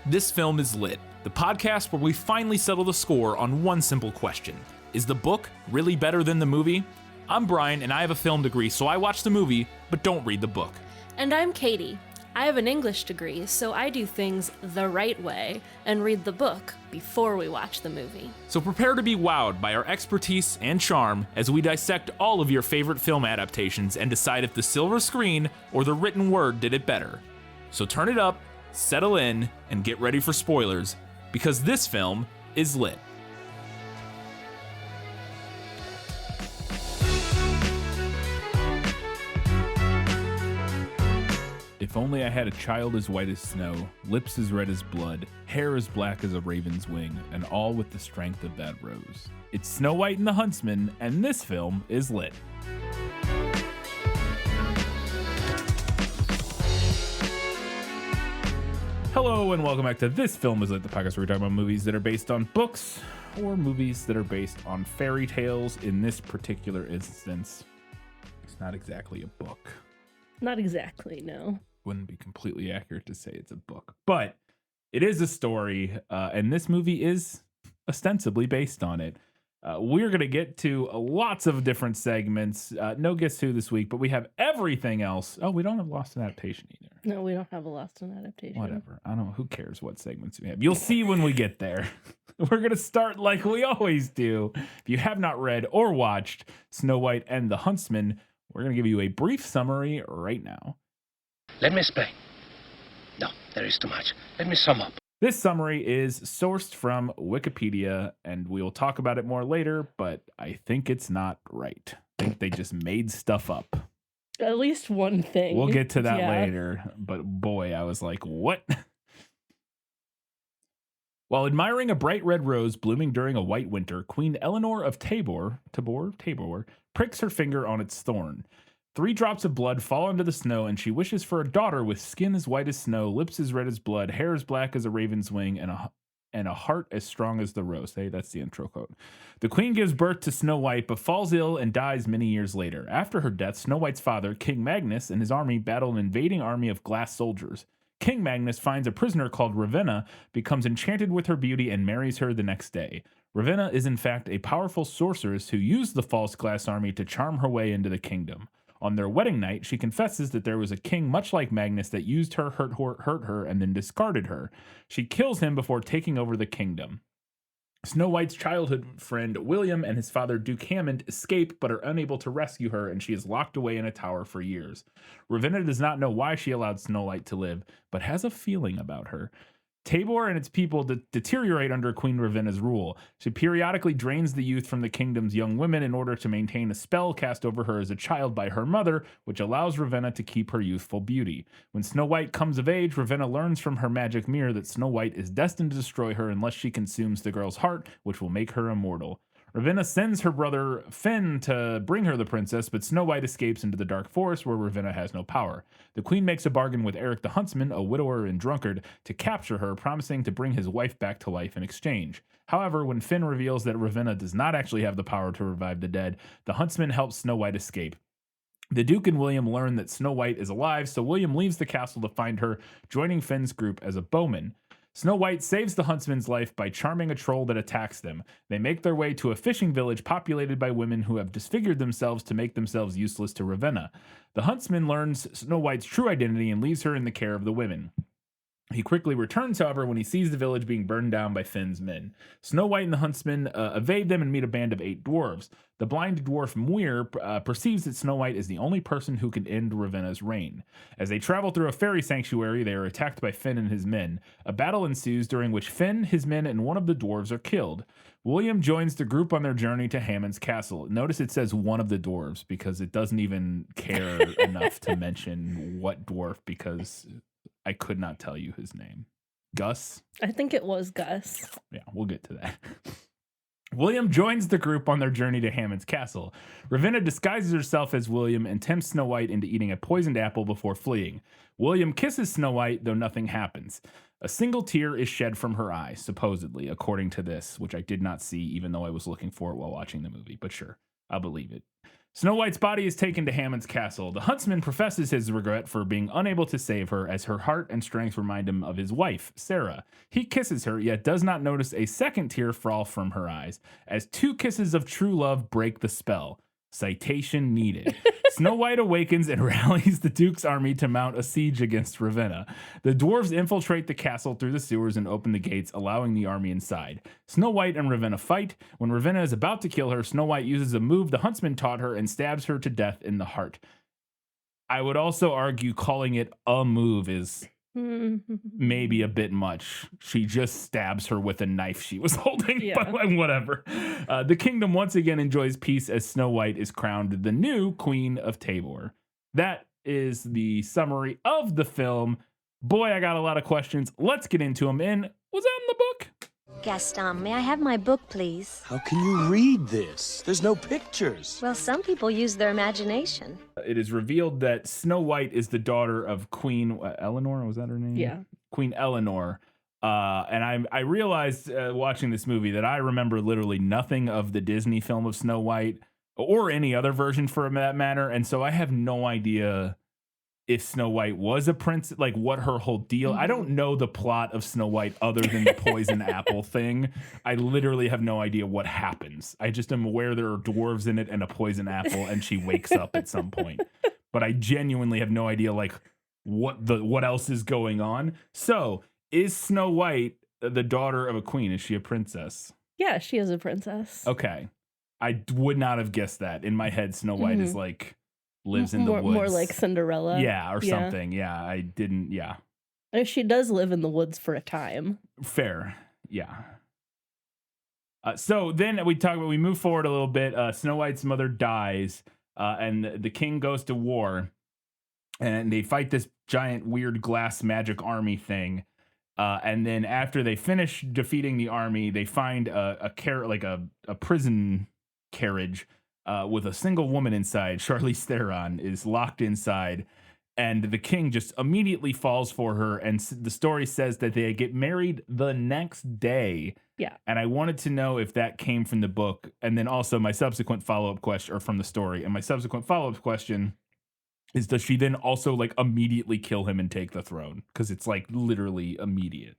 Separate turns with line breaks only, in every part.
This Film is Lit, the podcast where we finally settle the score on one simple question. Is the book really better than the movie? I'm Brian, and I have a film degree, so I watch the movie, but don't read the book.
And I'm Katie. I have an English degree, so I do things the right way and read the book before we watch the movie.
So prepare to be wowed by our expertise and charm as we dissect all of your favorite film adaptations and decide if the silver screen or the written word did it better. So turn it up, settle in, and get ready for spoilers, because this film is lit. If only I had a child as white as snow, lips as red as blood, hair as black as a raven's wing, and all with the strength of that rose. It's Snow White and the Huntsman, and this film is lit. Hello and welcome back to This Film is Lit, the podcast where we talk about movies that are based on books or movies that are based on fairy tales. In this particular instance, it's not exactly a book.
Not exactly, no.
Wouldn't be completely accurate to say it's a book, but it is a story, and this movie is ostensibly based on it. We're going to get to lots of different segments. No Guess Who this week, but we have everything else. Oh, we don't have Lost in Adaptation either.
No, we don't have a Lost in Adaptation.
Whatever. I don't know. Who cares what segments we have? You'll see when we get there. We're going to start like we always do. If you have not read or watched Snow White and the Huntsman, we're going to give you a brief summary right now.
Let me explain. No, there is too much. Let me sum up.
This summary is sourced from Wikipedia, and we will talk about it more later, but I think it's not right. I think they just made stuff up.
At least one thing.
We'll get to that later, but boy, I was like, what? While admiring a bright red rose blooming during a white winter, Queen Eleanor of Tabor pricks her finger on its thorn. 3 drops of blood fall into the snow, and she wishes for a daughter with skin as white as snow, lips as red as blood, hair as black as a raven's wing, and a heart as strong as the rose. Hey, that's the intro quote. The queen gives birth to Snow White, but falls ill and dies many years later. After her death, Snow White's father, King Magnus, and his army battle an invading army of glass soldiers. King Magnus finds a prisoner called Ravenna, becomes enchanted with her beauty, and marries her the next day. Ravenna is in fact a powerful sorceress who used the false glass army to charm her way into the kingdom. On their wedding night, she confesses that there was a king much like Magnus that used her, hurt her, and then discarded her. She kills him before taking over the kingdom. Snow White's childhood friend William and his father Duke Hammond escape but are unable to rescue her, and she is locked away in a tower for years. Ravenna does not know why she allowed Snow White to live, but has a feeling about her. Tabor and its people deteriorate under Queen Ravenna's rule. She periodically drains the youth from the kingdom's young women in order to maintain a spell cast over her as a child by her mother, which allows Ravenna to keep her youthful beauty. When Snow White comes of age, Ravenna learns from her magic mirror that Snow White is destined to destroy her unless she consumes the girl's heart, which will make her immortal. Ravenna sends her brother Finn to bring her the princess, but Snow White escapes into the dark forest where Ravenna has no power. The queen makes a bargain with Eric the Huntsman, a widower and drunkard, to capture her, promising to bring his wife back to life in exchange. However, when Finn reveals that Ravenna does not actually have the power to revive the dead, the Huntsman helps Snow White escape. The Duke and William learn that Snow White is alive, so William leaves the castle to find her, joining Finn's group as a bowman. Snow White saves the huntsman's life by charming a troll that attacks them. They make their way to a fishing village populated by women who have disfigured themselves to make themselves useless to Ravenna. The huntsman learns Snow White's true identity and leaves her in the care of the women. He quickly returns, however, when he sees the village being burned down by Finn's men. Snow White and the huntsman evade them and meet a band of 8 dwarves. The blind dwarf Muir perceives that Snow White is the only person who can end Ravenna's reign. As they travel through a fairy sanctuary, they are attacked by Finn and his men. A battle ensues during which Finn, his men, and one of the dwarves are killed. William joins the group on their journey to Hammond's castle. Notice it says one of the dwarves because it doesn't even care enough to mention what dwarf, because I could not tell you his name. Gus?
I think it was Gus.
Yeah, we'll get to that. William joins the group on their journey to Hammond's castle. Ravenna disguises herself as William and tempts Snow White into eating a poisoned apple before fleeing. William kisses Snow White, though nothing happens. A single tear is shed from her eye, supposedly, according to this, which I did not see, even though I was looking for it while watching the movie. But sure, I'll believe it. Snow White's body is taken to Hammond's castle. The huntsman professes his regret for being unable to save her, as her heart and strength remind him of his wife, Sarah. He kisses her, yet does not notice a second tear fall from her eyes, as 2 kisses of true love break the spell. Citation needed. Snow White awakens and rallies the Duke's army to mount a siege against Ravenna. The dwarves infiltrate the castle through the sewers and open the gates, allowing the army inside. Snow White and Ravenna fight. When Ravenna is about to kill her, Snow White uses a move the huntsman taught her and stabs her to death in the heart. I would also argue calling it a move is maybe a bit much. She just stabs her with a knife she was holding,
Yeah.
but whatever. The kingdom once again enjoys peace as Snow White is crowned the new Queen of Tabor. That is the summary of the film. Boy, I got a lot of questions. Let's get into them. And was that in the book?
Gaston, may I have my book, please?
How can you read this? There's no pictures.
Well, some people use their imagination.
It is revealed that Snow White is the daughter of Queen Eleanor. Was that her name?
Yeah.
Queen Eleanor. And I realized watching this movie that I remember literally nothing of the Disney film of Snow White or any other version for that matter. And so I have no idea if Snow White was a prince, like what her whole deal. I don't know the plot of Snow White other than the poison apple thing. I literally have no idea what happens. I just am aware there are dwarves in it and a poison apple, and she wakes up at some point. But I genuinely have no idea like what else is going on. So is Snow White the daughter of a queen? Is she a princess?
Yeah, she is a princess.
Okay. I would not have guessed that. In my head, Snow White is like lives in the woods.
More like Cinderella.
Yeah, or something. Yeah, I didn't. Yeah.
She does live in the woods for a time.
Fair. Yeah. So then we move forward a little bit. Snow White's mother dies, and the king goes to war, and they fight this giant weird glass magic army thing. And then after they finish defeating the army, they find a prison carriage with a single woman inside. Charlize Theron is locked inside, and the king just immediately falls for her. And the story says that they get married the next day.
Yeah.
And I wanted to know if that came from the book, and then also my subsequent follow-up question, or from the story. And my subsequent follow-up question is, does she then also like immediately kill him and take the throne? Because it's like literally immediate.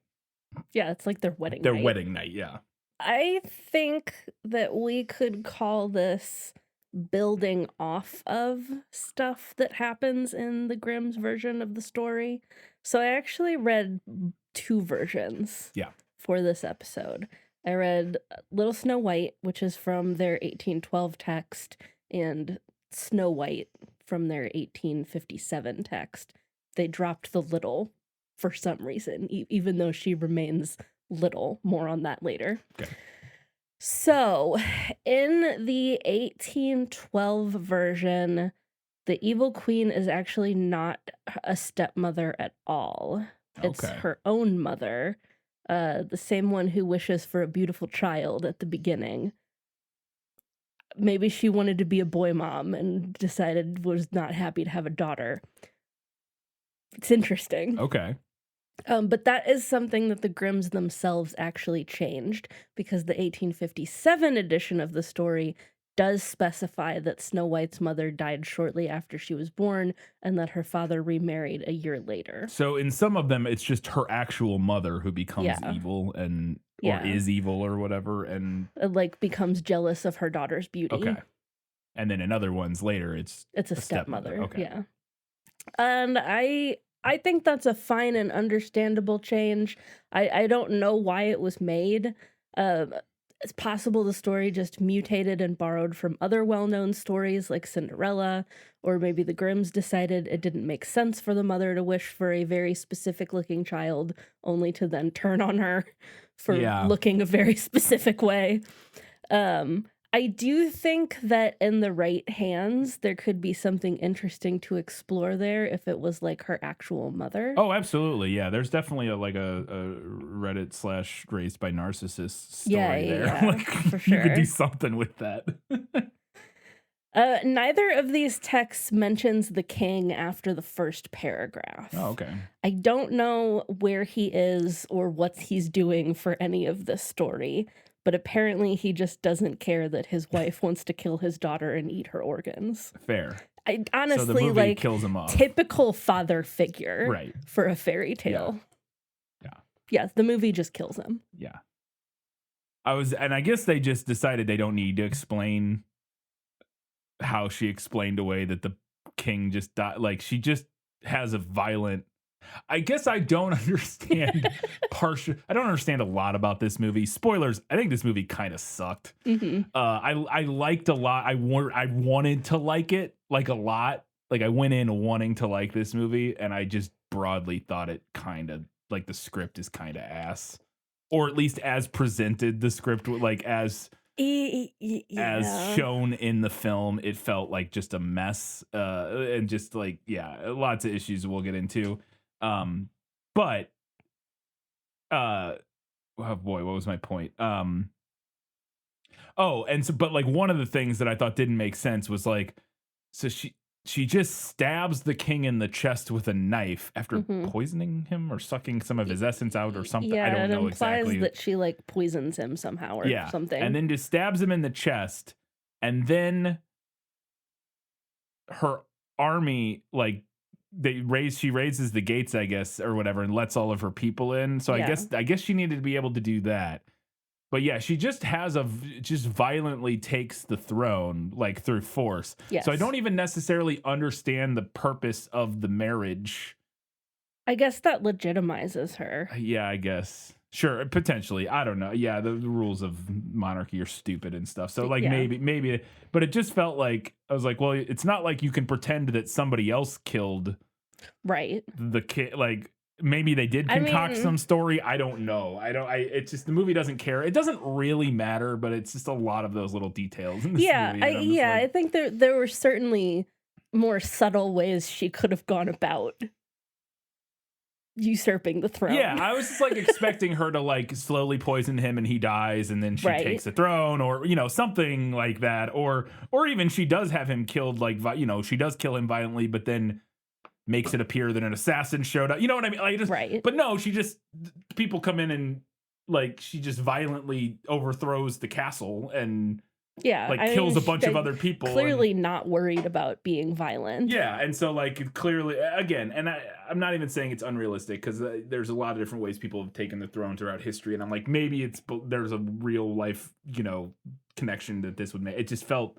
Yeah, it's like their wedding
Their
night.
wedding night, yeah.
I think that we could call this building off of stuff that happens in the Grimm's version of the story. So I actually read 2 versions for this episode. I read Little Snow White, which is from their 1812 text, and Snow White from their 1857 text. They dropped the little for some reason, even though she remains little. More on that later.
Okay.
So, in the 1812 version, the evil queen is actually not a stepmother at all. It's her own mother, the same one who wishes for a beautiful child at the beginning. Maybe she wanted to be a boy mom and was not happy to have a daughter. It's interesting.
Okay.
But that is something that the Grimms themselves actually changed, because the 1857 edition of the story does specify that Snow White's mother died shortly after she was born and that her father remarried a year later.
So in some of them, it's just her actual mother who becomes evil or is evil or whatever, and
like becomes jealous of her daughter's beauty.
Okay. And then in other ones later, it's
a stepmother.
Okay.
Yeah. And I think that's a fine and understandable change. I don't know why it was made. It's possible the story just mutated and borrowed from other well-known stories like Cinderella, or maybe the Grimms decided it didn't make sense for the mother to wish for a very specific-looking child, only to then turn on her for looking a very specific way. I do think that in the right hands, there could be something interesting to explore there if it was like her actual mother.
Oh, absolutely. Yeah, there's definitely a Reddit / raised by narcissists story there.
Yeah,
like,
for sure.
You could do something with that.
Neither of these texts mentions the king after the first paragraph.
Oh, okay.
I don't know where he is or what he's doing for any of this story, but apparently he just doesn't care that his wife wants to kill his daughter and eat her organs.
Fair.
I
So the
honestly
movie
like
kills him off.
typical father figure
Right.
for a fairy tale.
Yeah.
Yeah, the movie just kills him.
Yeah. And I guess they just decided they don't need to explain how she explained away that the king just died. Like, she just has a violent. I guess I don't understand I don't understand a lot about this movie. Spoilers, I think this movie kind of sucked. I liked a lot. I wanted to like it like a lot. Like, I went in wanting to like this movie, and I just broadly thought it kind of like the script is kind of ass. Or at least as presented, the script, like as shown in the film, it felt like just a mess, and just like lots of issues we'll get into. But oh boy, what was my point? But like one of the things that I thought didn't make sense was like, so she just stabs the king in the chest with a knife after poisoning him or sucking some of his essence out or something.
Yeah,
I don't know exactly.
It implies that she like poisons him somehow or something.
And then just stabs him in the chest, and then her army like she raises the gates, I guess, or whatever, and lets all of her people in. So I guess she needed to be able to do that. But yeah, she just just violently takes the throne, like through force.
Yes.
So I don't even necessarily understand the purpose of the marriage.
I guess that legitimizes her.
Yeah, I guess. Sure, potentially. I don't know. Yeah, the rules of monarchy are stupid and stuff. So like maybe, but it just felt like, I was like, well, it's not like you can pretend that somebody else killed the kid. Like, maybe they did concoct some story. I don't know. It's just the movie doesn't care. It doesn't really matter, but it's just a lot of those little details in this movie.
I think there were certainly more subtle ways she could have gone about usurping the throne.
Yeah, I was just like expecting her to like slowly poison him and he dies and then she takes the throne, or something like that, or even she does have him killed, like she does kill him violently, but then makes it appear that an assassin showed up. You know what I mean? Like, but no, people come in and like she just violently overthrows the castle and kills a bunch of other people.
Clearly not worried about being violent.
Yeah, and so like clearly, again, and I'm not even saying it's unrealistic, because there's a lot of different ways people have taken the throne throughout history, and I'm like, maybe there's a real life connection that this would make. It just felt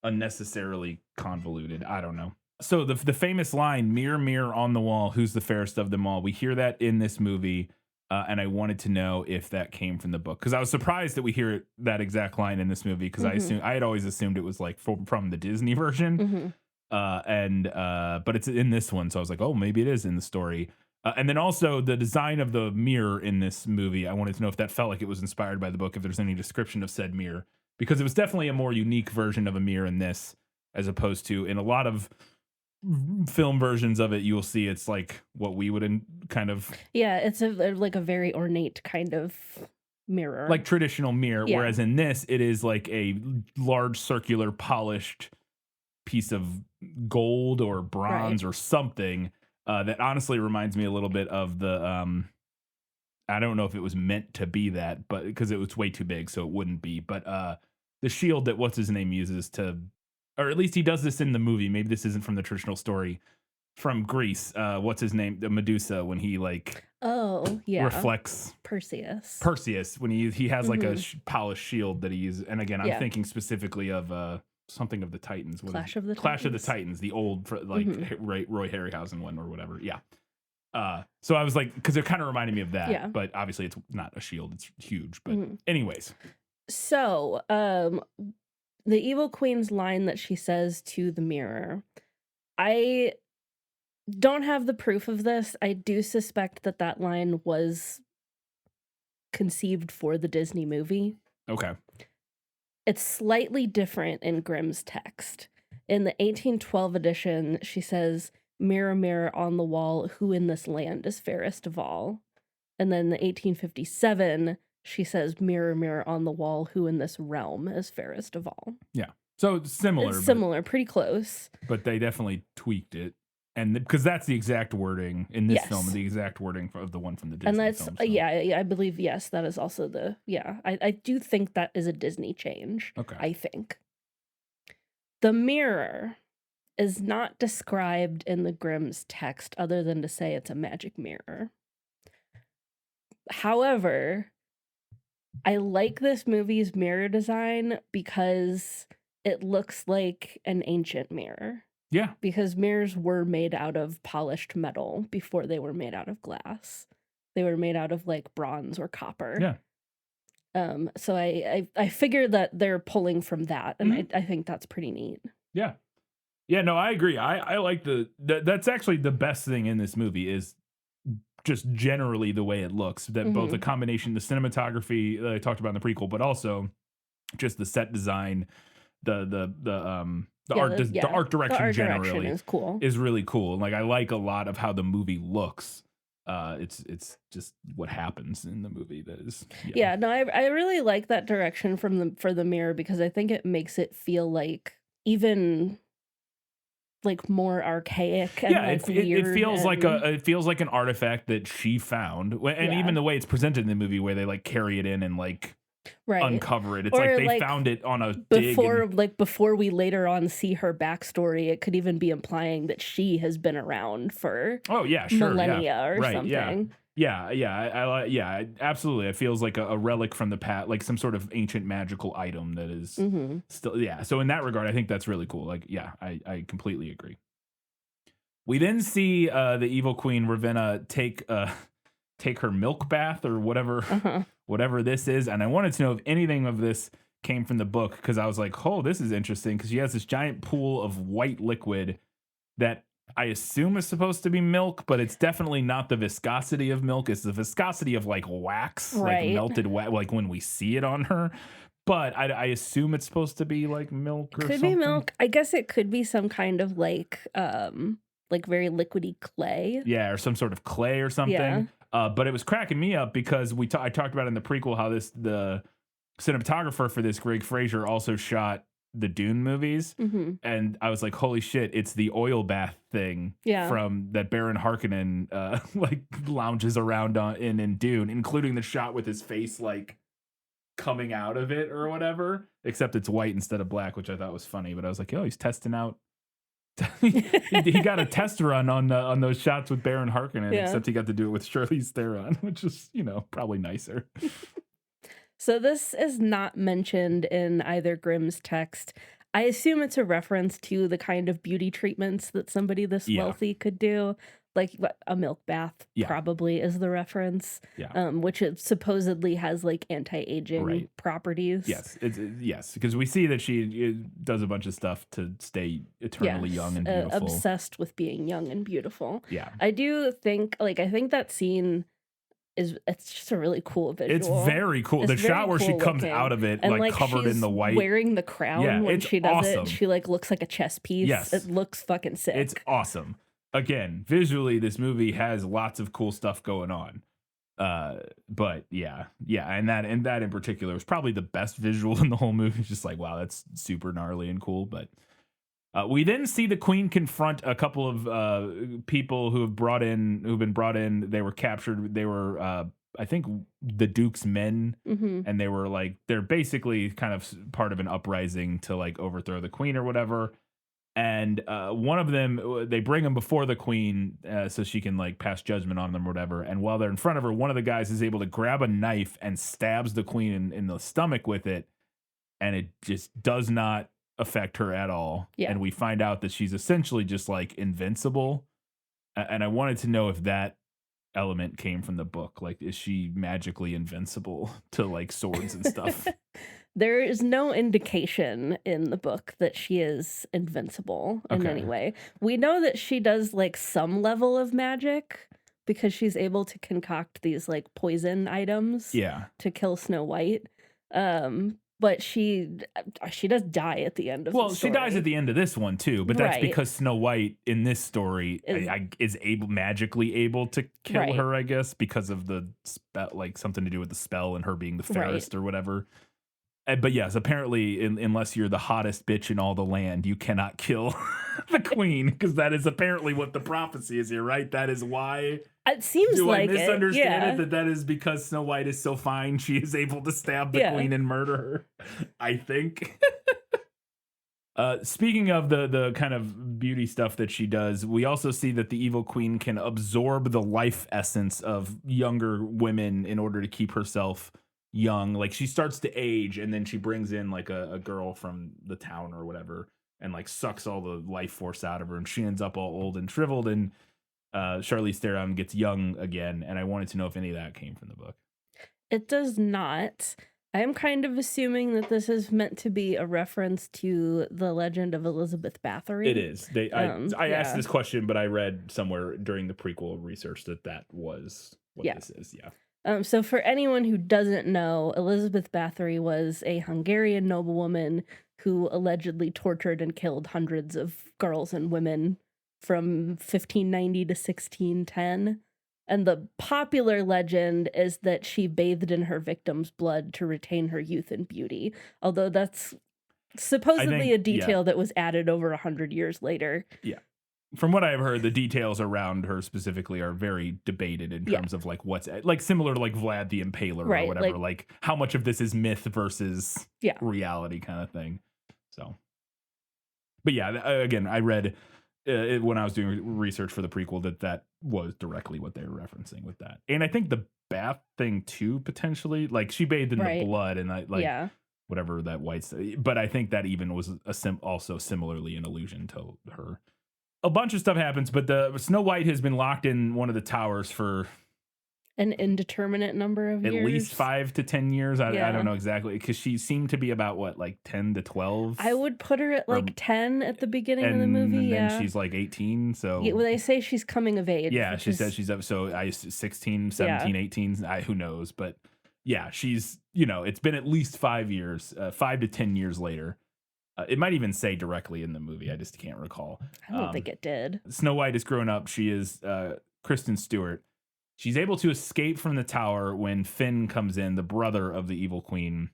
unnecessarily convoluted. I don't know. So the famous line, "Mirror, mirror on the wall, who's the fairest of them all?" We hear that in this movie. And I wanted to know if that came from the book, because I was surprised that we hear that exact line in this movie, because I had always assumed it was like from the Disney version, but it's in this one, so I was like, oh, maybe it is in the story. And then also the design of the mirror in this movie, I wanted to know if that felt like it was inspired by the book, if there's any description of said mirror, because it was definitely a more unique version of a mirror in this, as opposed to in a lot of film versions of it, you will see it's like what we would
it's like a very ornate kind of mirror,
like traditional mirror, whereas in this it is like a large circular polished piece of gold or bronze or something that honestly reminds me a little bit of the I don't know if it was meant to be that, but because it was way too big, so it wouldn't be, but the shield that what's his name uses to, or at least he does this in the movie. Maybe this isn't from the traditional story. From Greece, what's his name? The Medusa, when he like reflects Perseus when he has like a polished shield that he uses. And again, I'm thinking specifically of something of the Titans.
Clash of the
Titans, the old Roy Harryhausen one or whatever. Yeah. So I was like, because it kind of reminded me of that. Yeah. But obviously it's not a shield; it's huge. But anyways,
so the evil queen's line that she says to the mirror, I don't have the proof of this. I do suspect that line was conceived for the Disney movie.
Okay.
It's slightly different in Grimm's text. In the 1812 edition, she says, "Mirror, mirror on the wall, who in this land is fairest of all?" And then the 1857, she says, "Mirror, mirror on the wall, who in this realm is fairest of all?"
Yeah. So it's similar.
It's similar, pretty close.
But they definitely tweaked it. And because that's the exact wording in this film,
Yes.
the exact wording of the one from the
And
Disney
that's
film. So.
yeah, I believe yes, that is also the I do think that is a Disney change.
Okay.
I think. The mirror is not described in the Grimm's text other than to say it's a magic mirror. However, I like this movie's mirror design because it looks like an ancient mirror.
Yeah.
Because mirrors were made out of polished metal before they were made out of glass. They were made out of like bronze or copper.
Yeah.
So I figured that they're pulling from that, and
Mhm.
I think that's pretty neat.
Yeah. Yeah, no, I agree. I like that's actually the best thing in this movie is just generally the way it looks. That both the combination, the cinematography that I talked about in the prequel, but also just the set design, the art direction generally
is cool.
is really cool. Like I like a lot of how the movie looks. It's just what happens in the movie that is
Yeah, no, I really like that direction for the mirror because I think it makes it feel like even like more archaic and like weird.
It feels like an artifact that she found, and even the way it's presented in the movie, where they like carry it in and like uncover it. It's
Or,
like they
like,
found it on a
before we later on see her backstory. It could even be implying that she has been around for millennia or something.
Yeah, absolutely. It feels like a relic from the past, like some sort of ancient magical item that is still, So in that regard, I think that's really cool. Like, I completely agree. We then see the evil queen Ravenna take her milk bath or whatever this is, and I wanted to know if anything of this came from the book because I was like, oh, this is interesting because she has this giant pool of white liquid that I assume is supposed to be milk, but it's definitely not the viscosity of milk. It's the viscosity of like wax, like melted wax, like when we see it on her. But I assume it's supposed to be like milk or
something. Could be milk. I guess it could be some kind of like very liquidy clay.
Yeah, or some sort of clay or something.
Yeah.
But it was cracking me up because I talked about in the prequel how the cinematographer for this, Greg Fraser, also shot the Dune movies, and I was like, holy shit, it's the oil bath thing from that Baron Harkonnen like lounges around in Dune, including the shot with his face like coming out of it or whatever, except it's white instead of black, which I thought was funny. But I was like, oh, he's testing out. He got a test run on those shots with Baron Harkonnen, except he got to do it with Charlize Theron, which is probably nicer.
So this is not mentioned in either Grimm's text. I assume it's a reference to the kind of beauty treatments that somebody this wealthy could do. Like a milk bath probably is the reference, which it supposedly has like anti-aging properties.
Yes, because we see that she does a bunch of stuff to stay eternally young and beautiful.
Obsessed with being young and beautiful.
Yeah,
I do think I think that scene it's just a really cool visual.
It's very cool. The shot where she comes out of it and like covered in the white,
wearing the crown when she does it, she like looks like a chess piece.
Yes,
it looks fucking sick.
It's awesome. Again, visually, this movie has lots of cool stuff going on. But and that in particular was probably the best visual in the whole movie. It's just like, wow, that's super gnarly and cool. But we then see the queen confront a couple of people who've been brought in. They were captured. They were, I think, the Duke's men, and they're basically kind of part of an uprising to like overthrow the queen or whatever. And one of them, they bring him before the queen so she can like pass judgment on them or whatever. And while they're in front of her, one of the guys is able to grab a knife and stabs the queen in the stomach with it. And it just does not affect her at all.
Yeah.
And we find out that she's essentially just like invincible. And I wanted to know if that element came from the book. Like, is she magically invincible to like swords and stuff?
There is no indication in the book that she is invincible in any way. We know that she does like some level of magic because she's able to concoct these like poison items to kill Snow White. But she does die at the end of the story.
She dies at the end of this one too, but that's because Snow White in this story is magically able to kill her, I guess, because of the spell, like something to do with the spell and her being the fairest or whatever. But yes, apparently, unless you're the hottest bitch in all the land, you cannot kill the queen, because that is apparently what the prophecy is here, right? That is why.
It seems
Do
like
I misunderstand
yeah.
it? That is because Snow White is so fine, she is able to stab the queen and murder her. I think. Speaking of the kind of beauty stuff that she does, we also see that the evil queen can absorb the life essence of younger women in order to keep herself young. Like, she starts to age, and then she brings in like a girl from the town or whatever, and like sucks all the life force out of her, and she ends up all old and shriveled, and Charlize Theron gets young again. And I wanted to know if any of that came from the book.
It does not. I am kind of assuming that this is meant to be a reference to the legend of Elizabeth Bathory.
It is. I asked this question, but I read somewhere during the prequel research that was what this is. Yeah.
So for anyone who doesn't know, Elizabeth Bathory was a Hungarian noblewoman who allegedly tortured and killed hundreds of girls and women from 1590 to 1610. And the popular legend is that she bathed in her victims' blood to retain her youth and beauty. Although that's supposedly a detail that was added over 100 years later.
Yeah. From what I've heard, the details around her specifically are very debated in terms of like what's like similar to like Vlad the Impaler or whatever. Like how much of this is myth versus reality kind of thing. So, but yeah, again, I read when I was doing research for the prequel that was directly what they were referencing with that. And I think the bath thing too, potentially, like she bathed in the blood and whatever that white, but I think that even was also similarly an allusion to her. A bunch of stuff happens, but the Snow White has been locked in one of the towers for
an indeterminate number of years.
At least 5 to 10 years. I don't know exactly, because she seemed to be about what, like 10 to 12.
I would put her at like 10 at the beginning of the movie.
And then she's like 18. So
well, they say she's coming of age.
Yeah, she says she's up. So I 16, 17, 18. Who knows? But yeah, she's, it's been at least 5 years, 5 to 10 years later. It might even say directly in the movie. I just can't recall.
I don't think it did.
Snow White is grown up. She is Kristen Stewart. She's able to escape from the tower when Finn comes in, the brother of the evil queen,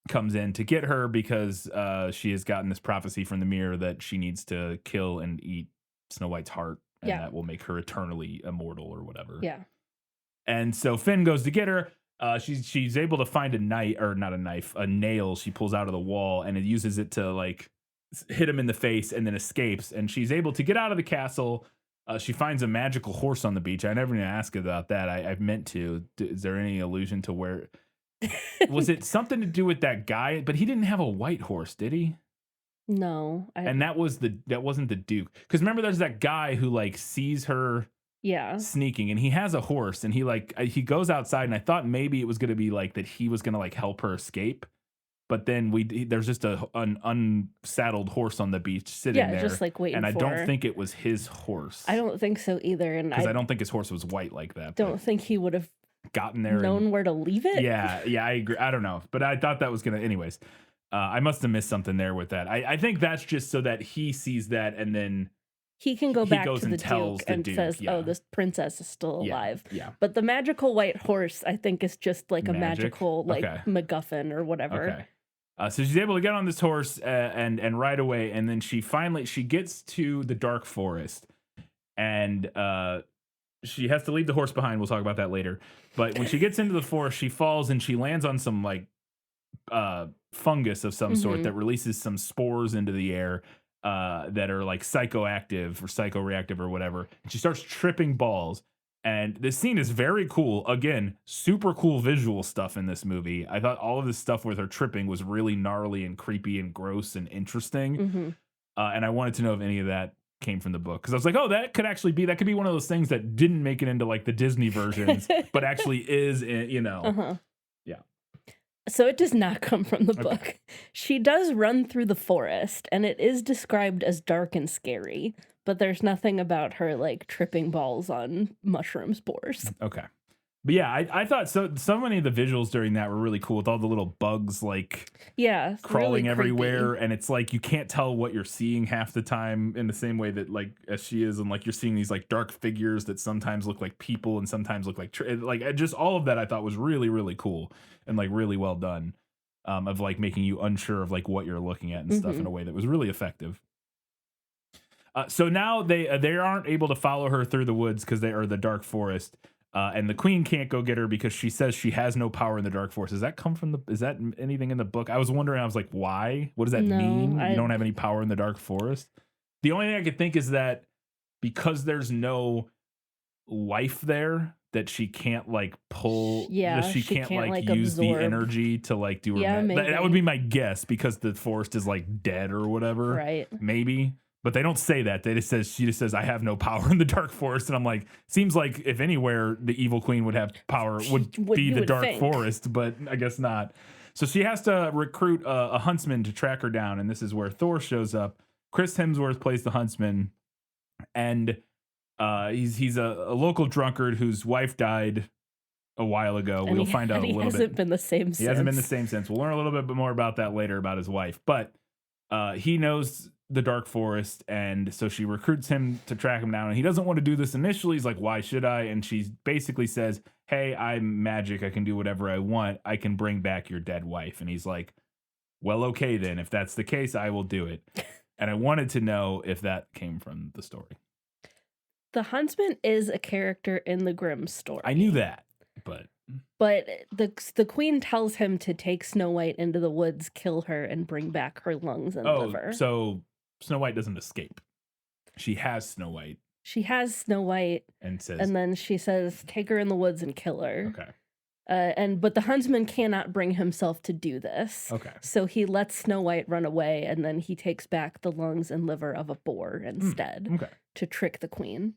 comes in to get her because she has gotten this prophecy from the mirror that she needs to kill and eat Snow White's heart, and that will make her eternally immortal or whatever.
Yeah.
And so Finn goes to get her. She's able to find a nail she pulls out of the wall, and it uses it to like hit him in the face and then escapes. And she's able to get out of the castle. She finds a magical horse on the beach. I never even asked about that. I meant to. Is there any allusion to where? Was it something to do with that guy? But he didn't have a white horse, did he?
No.
And that wasn't the Duke. Because remember, there's that guy who like sees her.
Yeah.
Sneaking, and he has a horse, and he goes outside, and I thought maybe it was going to be like that he was going to like help her escape, but then there's just an unsaddled horse on the beach sitting there,
just like waiting.
And I
for
don't
her.
think it was his horse.
I don't think so either, and
because I don't think his horse was white like that.
Don't think he would have
gotten there,
known where to leave it.
Yeah, I agree. I don't know, but I thought that was gonna. Anyways, I must have missed something there with that. I think that's just so that he sees that, and then.
He can go back to the
Duke
and says, "Oh, this princess is still alive."
Yeah.
But the magical white horse, I think, is just like a magical MacGuffin or whatever.
Okay. So she's able to get on this horse and ride away, and then she gets to the dark forest, and she has to leave the horse behind. We'll talk about that later. But when she gets into the forest, she falls and she lands on some like fungus of some sort that releases some spores into the air. That are like psychoactive or psychoreactive or whatever. And she starts tripping balls. And this scene is very cool. Again, super cool visual stuff in this movie. I thought all of this stuff with her tripping was really gnarly and creepy and gross and interesting. And I wanted to know if any of that came from the book. Because I was like, oh, that could be one of those things that didn't make it into like the Disney versions, but actually is, Yeah.
So it does not come from the book. She does run through the forest, and it is described as dark and scary, but there's nothing about her like tripping balls on mushroom spores.
Okay. But yeah, I thought so many of the visuals during that were really cool with all the little bugs like crawling really everywhere, and it's like you can't tell what you're seeing half the time in the same way that like as she is, and like you're seeing these like dark figures that sometimes look like people and sometimes look like just all of that I thought was really, really cool and like really well done. of like making you unsure of like what you're looking at and stuff in a way that was really effective. So now they aren't able to follow her through the woods because they are the dark forest. And the queen can't go get her because she says she has no power in the dark forest. Does that come from is that anything in the book? I was wondering, I was like, why? What does that mean? You don't have any power in the dark forest? The only thing I could think is that because there's no life there, that she can't like pull, that she can't like use
absorb
the energy to like do her. That would be my guess because the forest is like dead or whatever.
Right.
Maybe. But they don't say that. She just says, I have no power in the dark forest. And I'm like, seems like if anywhere the evil queen would have power would be the dark forest, but I guess not. So she has to recruit a huntsman to track her down. And this is where Thor shows up. Chris Hemsworth plays the huntsman. And he's a local drunkard whose wife died a while ago. We'll find out a little bit.
He hasn't been the same since.
He hasn't been the same since. We'll learn a little bit more about that later about his wife. But he knows the dark forest, and so she recruits him to track him down, and he doesn't want to do this initially. He's like, why should I? And she basically says, hey, I'm magic, I can do whatever I want, I can bring back your dead wife. And he's like, well, okay then, if that's the case, I will do it. And I wanted to know if that came from the story.
The huntsman is a character in the Grimm story.
I knew that, but
the queen tells him to take Snow White into the woods, kill her, and bring back her lungs and liver.
So Snow White doesn't escape. She has Snow White.
And then she says, take her in the woods and kill her.
Okay.
But the huntsman cannot bring himself to do this.
Okay.
So he lets Snow White run away, and then he takes back the lungs and liver of a boar instead to trick the queen.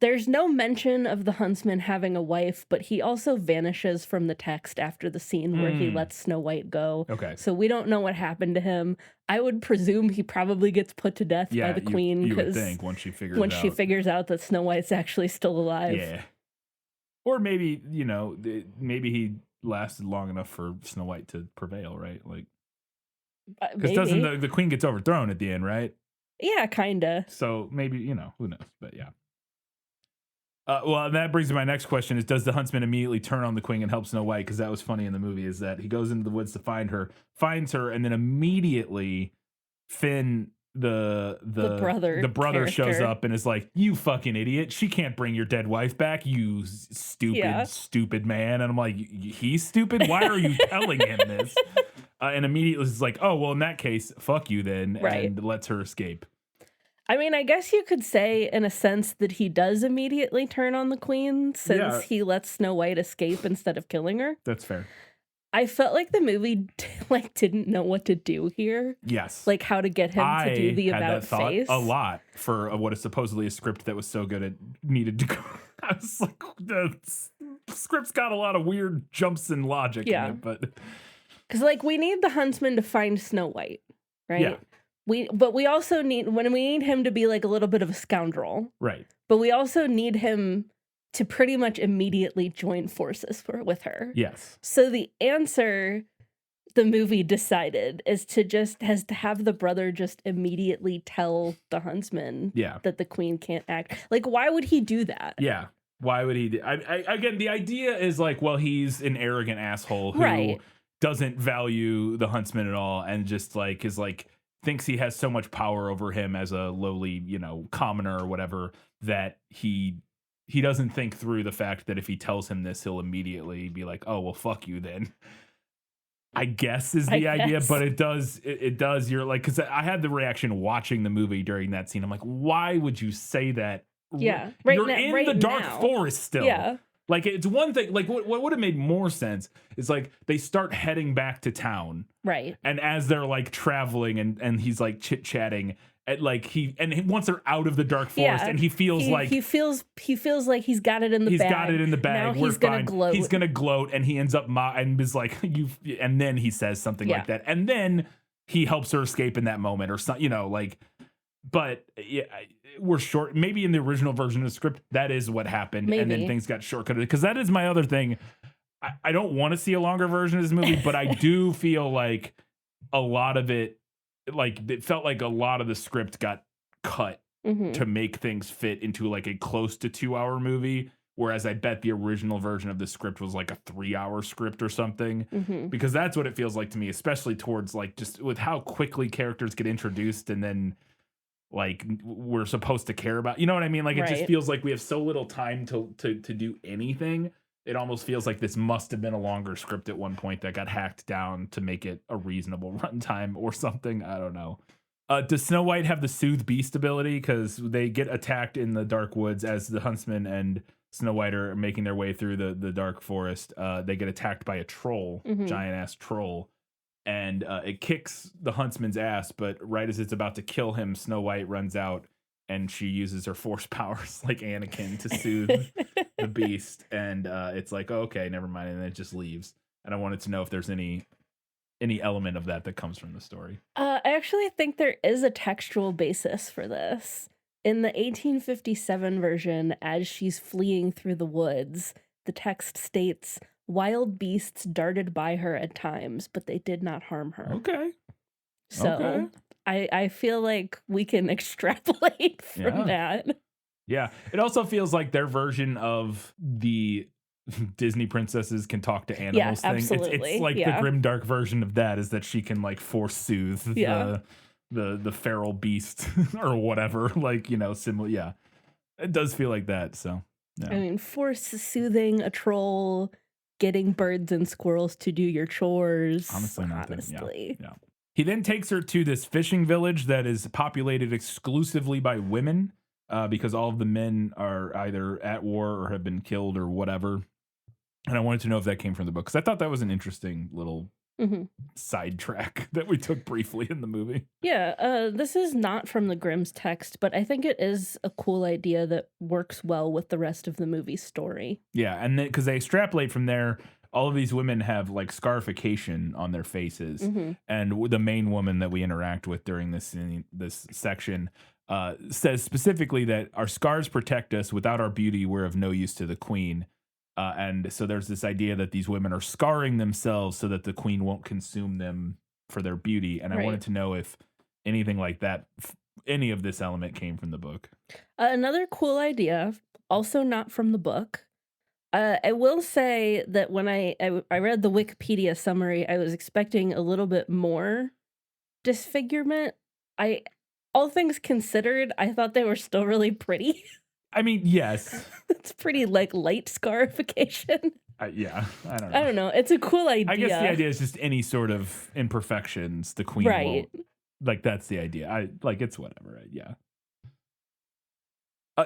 There's no mention of the huntsman having a wife, but he also vanishes from the text after the scene where he lets Snow White go.
Okay.
So we don't know what happened to him. I would presume he probably gets put to death by the queen.
You would think once she
figures out that Snow White's actually still alive.
Yeah. Or maybe, maybe he lasted long enough for Snow White to prevail, right? Like, because doesn't the queen gets overthrown at the end, right?
Yeah, kinda.
So maybe, who knows? But yeah. Well, that brings me to my next question is, does the huntsman immediately turn on the queen and help Snow White? Because that was funny in the movie, is that he goes into the woods to find her, finds her, and then immediately Finn, the brother shows up and is like, you fucking idiot. She can't bring your dead wife back, you stupid man. And I'm like, he's stupid? Why are you telling him this? And immediately it's like, oh, well, in that case, fuck you then, and lets her escape.
I mean, I guess you could say, in a sense, that he does immediately turn on the queen since he lets Snow White escape instead of killing her.
That's fair.
I felt like the movie didn't know what to do here.
Yes.
Like how to get him to do the about face.
A lot for what is supposedly a script that was so good it needed to go. I was like, the script's got a lot of weird jumps in logic in it, but...
Because, we need the huntsman to find Snow White, right?
Yeah.
But we also need him to be like a little bit of a scoundrel.
Right.
But we also need him to pretty much immediately join forces with her.
Yes.
So the answer the movie decided is to have the brother just immediately tell the huntsman that the queen can't act. Like, why would he do that?
Yeah. Why would he again, the idea is like, well, he's an arrogant asshole who doesn't value the huntsman at all and just is thinks he has so much power over him as a lowly, commoner or whatever, that he doesn't think through the fact that if he tells him this, he'll immediately be like, oh, well, fuck you then. I guess is the idea, but it does. You're like, because I had the reaction watching the movie during that scene. I'm like, why would you say that?
Yeah.
You're in the dark forest still.
Yeah.
Like, it's one thing, like, what would have made more sense is, like, they start heading back to town.
Right.
And as they're, like, traveling and he's, like, chit-chatting, once they're out of the dark forest and he feels like
he feels like he's got it in the bag.
He's got it in the bag.
Now he's going to gloat.
He's going to gloat, and he ends up and is like, and then he says something like that. And then he helps her escape in that moment or something, but yeah, we're short. Maybe in the original version of the script, that is what happened.
Maybe.
And then things got shortcutted. Because that is my other thing. I don't want to see a longer version of this movie, but I do feel like a lot of it, it felt like a lot of the script got cut to make things fit into like a close to 2 hour movie Whereas I bet the original version of the script was like a 3-hour script or something,
Mhm.
because that's what it feels like to me, especially towards like just with how quickly characters get introduced and then like we're supposed to care about. You know what I mean? Like it just
Right.
feels like we have so little time to do anything. It almost feels like this must have been a longer script at one point that got hacked down to make it a reasonable runtime or something. I don't know. Does Snow White have the soothe beast ability? Because they get attacked in the dark woods as the Huntsman and Snow White are making their way through the dark forest. They get attacked by a troll,
Mhm.
giant ass troll, and it kicks the Huntsman's ass. But right as it's about to kill him, Snow White runs out and she uses her force powers like Anakin to soothe the beast. And it's like, oh, okay, never mind. And then it just leaves. And I wanted to know if there's any element of that comes from the story.
I actually think there is a textual basis for this. In the 1857 version, as she's fleeing through the woods, the text states, "Wild beasts darted by her at times, but they did not harm her."
Okay.
So
Okay.
I feel like we can extrapolate from
Yeah.
that.
Yeah. It also feels like their version of the Disney princesses can talk to animals thing.
absolutely.
It's like
Yeah.
the grimdark version of that is that she can like force soothe
Yeah.
the feral beast or whatever. Like, you know, similar. Yeah. It does feel like that. So yeah.
I mean, force soothing a troll, getting birds and squirrels to do your chores.
Honestly, nothing.
Honestly.
Yeah. He then takes her to this fishing village that is populated exclusively by women, because all of the men are either at war or have been killed or whatever. And I wanted to know if that came from the book, because I thought that was an interesting little
Mhm.
sidetrack that we took briefly in the movie.
Yeah, this is not from the Grimm's text, but I think it is a cool idea that works well with the rest of the movie's story.
Yeah, and then because they extrapolate from there, all of these women have like scarification on their faces,
Mhm.
and the main woman that we interact with during this section says specifically that our scars protect us. Without our beauty, we're of no use to the queen. And so there's this idea that these women are scarring themselves so that the queen won't consume them for their beauty. And I
Right.
wanted to know if anything like that, any of this element came from the book.
Another cool idea, also not from the book. I will say that when I read the Wikipedia summary, I was expecting a little bit more disfigurement. All things considered, I thought they were still really pretty.
I mean, yes.
It's pretty like light scarification.
Yeah, I don't know.
I don't know. It's a cool idea.
I guess the idea is just any sort of imperfections the queen
Right.
won't. Like, that's the idea. It's whatever. Yeah.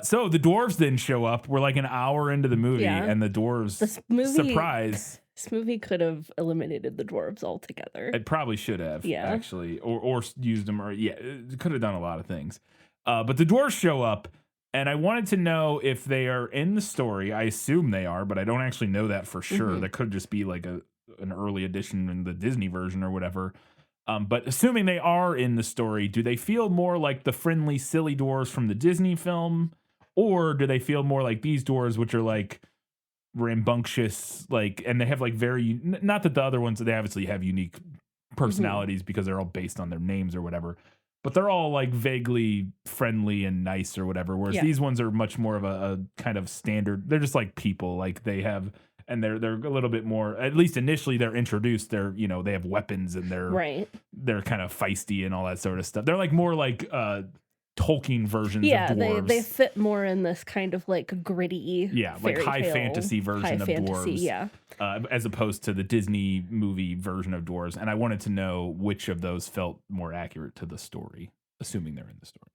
So the dwarves then show up. We're like an hour into the movie,
Yeah.
and the dwarves,
This movie
surprise.
This movie could have eliminated the dwarves altogether.
It probably should have,
Yeah.
actually, or used them, or it could have done a lot of things. But the dwarves show up, and I wanted to know if they are in the story. I assume they are, but I don't actually know that for sure.
Mhm.
That could just be like an early edition in the Disney version or whatever. But assuming they are in the story, do they feel more like the friendly, silly dwarves from the Disney film, or do they feel more like these dwarves, which are like rambunctious, like, and they have like very, not that the other ones, they obviously have unique personalities because they're all based on their names or whatever, but they're all like vaguely friendly and nice or whatever, whereas
Yeah.
these ones are much more of a kind of standard. They're just like people, like they have, and they're a little bit more, at least initially they're introduced, they're, you know, they have weapons and
Right.
they're kind of feisty and all that sort of stuff. They're like more like Tolkien versions
Yeah,
of dwarves.
they fit more in this kind of like gritty,
Yeah, like
fairy
high
tale,
fantasy version
high
of
fantasy,
dwarves.
Yeah,
As opposed to the Disney movie version of dwarves. And I wanted to know which of those felt more accurate to the story, assuming they're in the story.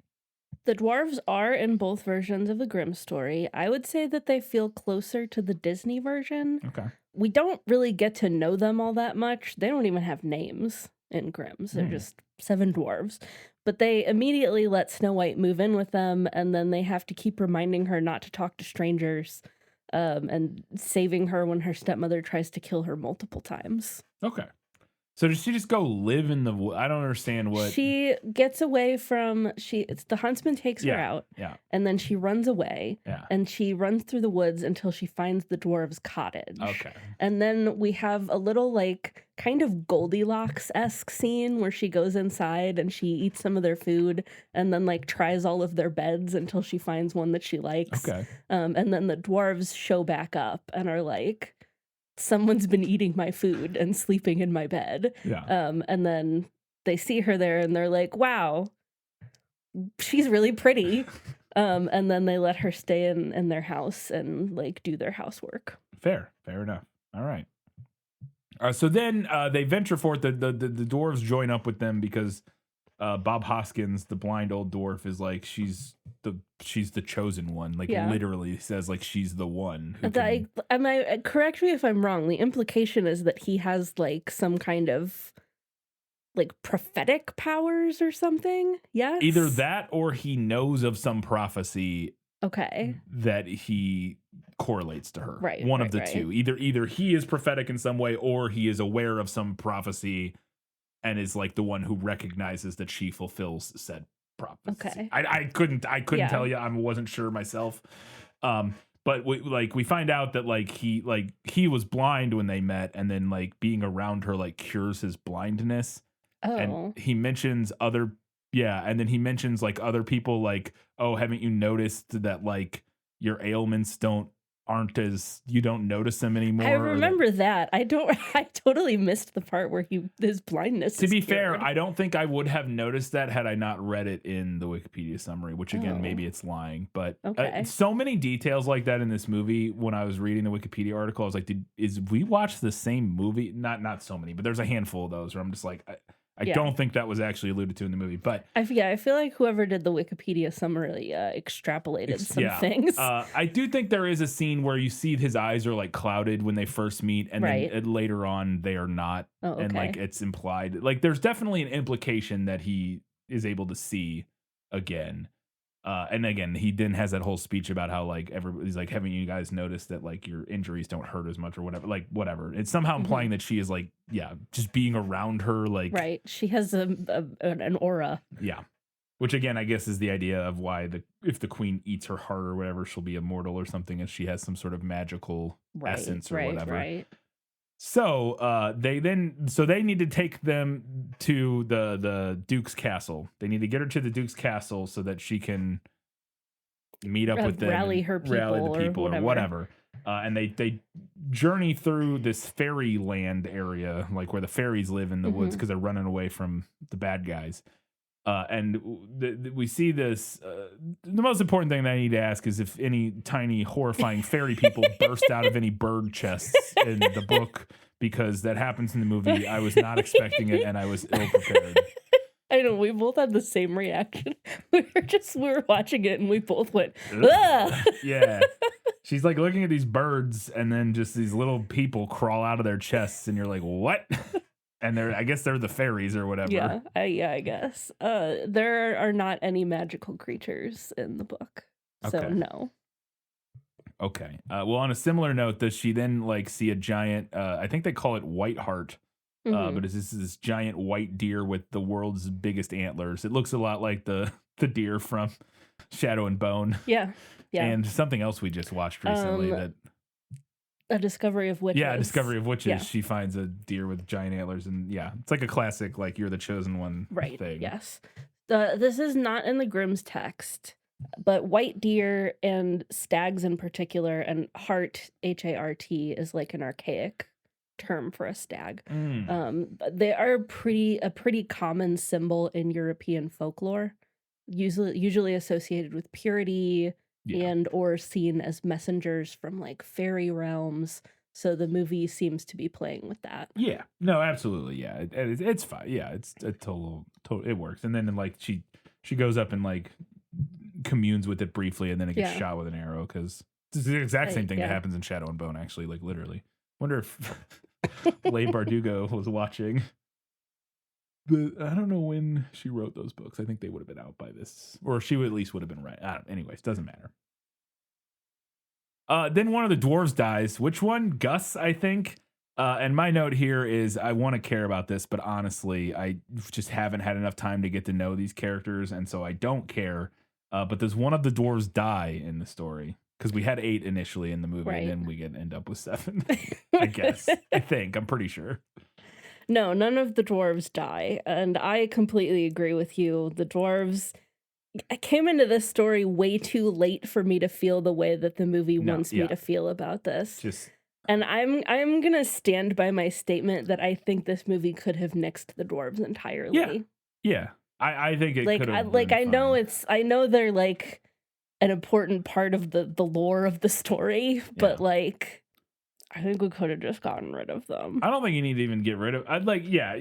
the dwarves are in both versions of the Grimm story. I would say that they feel closer to the Disney version.
Okay.
We don't really get to know them all that much. They don't even have names in Grimm's. They're just 7 dwarves. But they immediately let Snow White move in with them, and then they have to keep reminding her not to talk to strangers, and saving her when her stepmother tries to kill her multiple times.
Okay. So does she just go live in the I don't understand what.
She gets away from it's the huntsman takes her out,
Yeah.
and then she runs away,
Yeah.
and she runs through the woods until she finds the dwarves' cottage.
Okay.
And then we have a little like kind of Goldilocks-esque scene where she goes inside and she eats some of their food and then like tries all of their beds until she finds one that she likes.
Okay.
And then the dwarves show back up and are like, someone's been eating my food and sleeping in my bed.
Yeah.
And then they see her there and they're like, wow, she's really pretty. And then they let her stay in their house and like do their housework.
Fair enough. All right. So then they venture forth. The dwarves join up with them because Bob Hoskins, the blind old dwarf, is like she's the chosen one. Like literally says like she's the one.
Correct me if I'm wrong. The implication is that he has like some kind of like prophetic powers or something. Yes.
Either that or he knows of some prophecy.
Okay.
That he correlates to her.
Right.
One of the two. Either he is prophetic in some way or he is aware of some prophecy and is like the one who recognizes that she fulfills said prophecy.
Okay.
I couldn't tell you. I wasn't sure myself. But we find out that he was blind when they met, and then like being around her like cures his blindness.
Oh.
And he mentions and then he mentions like other people like, oh, haven't you noticed that like your ailments aren't as you don't notice them anymore?
I remember that. I totally missed the part where his blindness.
To be fair, I don't think I would have noticed that had I not read it in the Wikipedia summary, which again, maybe it's lying, but so many details like that in this movie. When I was reading the Wikipedia article, I was like, we watch the same movie? Not so many, but there's a handful of those where I'm just like, I don't think that was actually alluded to in the movie, but
I feel like whoever did the Wikipedia summary extrapolated some things.
I do think there is a scene where you see his eyes are like clouded when they first meet, and then later on they are not, and like it's implied. Like there's definitely an implication that he is able to see again. And again, he then has that whole speech about how like everybody's like, haven't you guys noticed that like your injuries don't hurt as much or whatever, like whatever. It's somehow implying that she is like, just being around her, like
she has an aura.
Yeah. Which again, I guess is the idea of why if the queen eats her heart or whatever, she'll be immortal or something, if she has some sort of magical essence or whatever. Right. So they need to take them to the Duke's castle. They need to get her to the Duke's castle so that she can meet up with them,
rally the people or whatever.
And they journey through this fairyland area, like where the fairies live in the woods, because they're running away from the bad guys. And we see this. The most important thing that I need to ask is if any tiny horrifying fairy people burst out of any bird chests in the book, because that happens in the movie. I was not expecting it, and I was ill prepared.
I know, we both had the same reaction. We were watching it and we both went, ugh!
Yeah. She's like looking at these birds, and then just these little people crawl out of their chests, and you're like, what? And I guess they're the fairies or whatever.
Yeah, I guess. There are not any magical creatures in the book. So no.
Okay. Well, on a similar note, does she then like see a giant, I think they call it white heart, but it's this giant white deer with the world's biggest antlers. It looks a lot like the deer from Shadow and Bone.
Yeah.
And something else we just watched recently that.
A Discovery of Witches.
Yeah, Discovery of Witches.
Yeah.
She finds a deer with giant antlers, and it's like a classic, like you're the chosen one thing.
Yes. This is not in the Grimm's text, but white deer and stags in particular, and hart, H-A-R-T, is like an archaic term for a stag. They are a pretty common symbol in European folklore, usually associated with purity. And or seen as messengers from like fairy realms. So the movie seems to be playing with that.
Yeah, no, absolutely. Yeah, it's fine. Yeah, it's a total, it works. And then like she goes up and like communes with it briefly, and then it gets shot with an arrow, because it's the exact same thing that happens in Shadow and Bone, actually, like literally. Wonder if Leigh Bardugo was watching. But I don't know when she wrote those books. I think they would have been out by this, or she at least would have been right. Anyways, doesn't matter. Then one of the dwarves dies. Which one? Gus, I think. And my note here is I want to care about this, but honestly, I just haven't had enough time to get to know these characters, and so I don't care. But does one of the dwarves die in the story? Because we had 8 initially in the movie, and
Right.
then we end up with 7. I guess. I think. I'm pretty sure.
No, none of the dwarves die, and I completely agree with you. The dwarves I came into this story way too late for me to feel the way that the movie
No,
wants
yeah.
me to feel about this.
Just
And I'm gonna stand by my statement that I think this movie could have nixed the dwarves entirely.
yeah. I think it
Like
could have
I know I know they're like an important part of the lore of the story, but like I think we could have just gotten rid of them.
I don't think you need to even get rid of.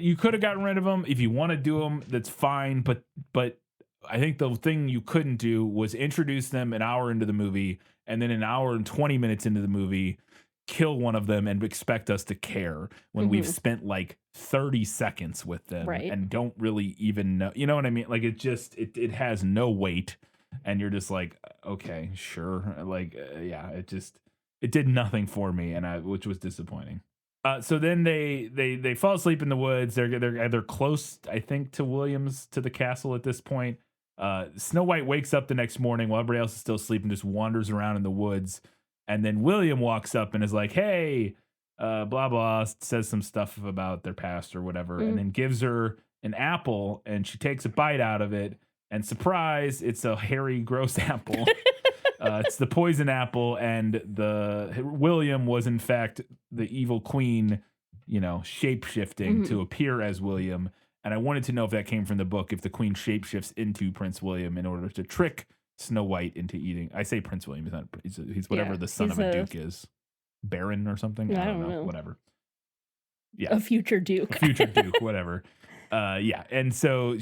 You could have gotten rid of them if you want to do them. That's fine, but I think the thing you couldn't do was introduce them an hour into the movie, and then an hour and 20 minutes into the movie, kill one of them and expect us to care when we've spent like 30 seconds with them and don't really even know. You know what I mean? Like it has no weight, and you're just like, okay, sure. Like, it did nothing for me, which was disappointing. So then they fall asleep in the woods. They're either close, I think, to the castle at this point. Snow White wakes up the next morning while everybody else is still asleep and just wanders around in the woods. And then William walks up and is like, "Hey, blah blah," says some stuff about their past or whatever, and then gives her an apple, and she takes a bite out of it, and surprise, it's a hairy, gross apple. It's the poison apple, and William was in fact the evil queen, shape shifting to appear as William. And I wanted to know if that came from the book, if the queen shapeshifts into Prince William in order to trick Snow White into eating. I say Prince William. He's not. He's whatever the son of a duke is, Baron or something. I don't know. Whatever. Yeah,
a future duke.
Whatever. Yeah. And so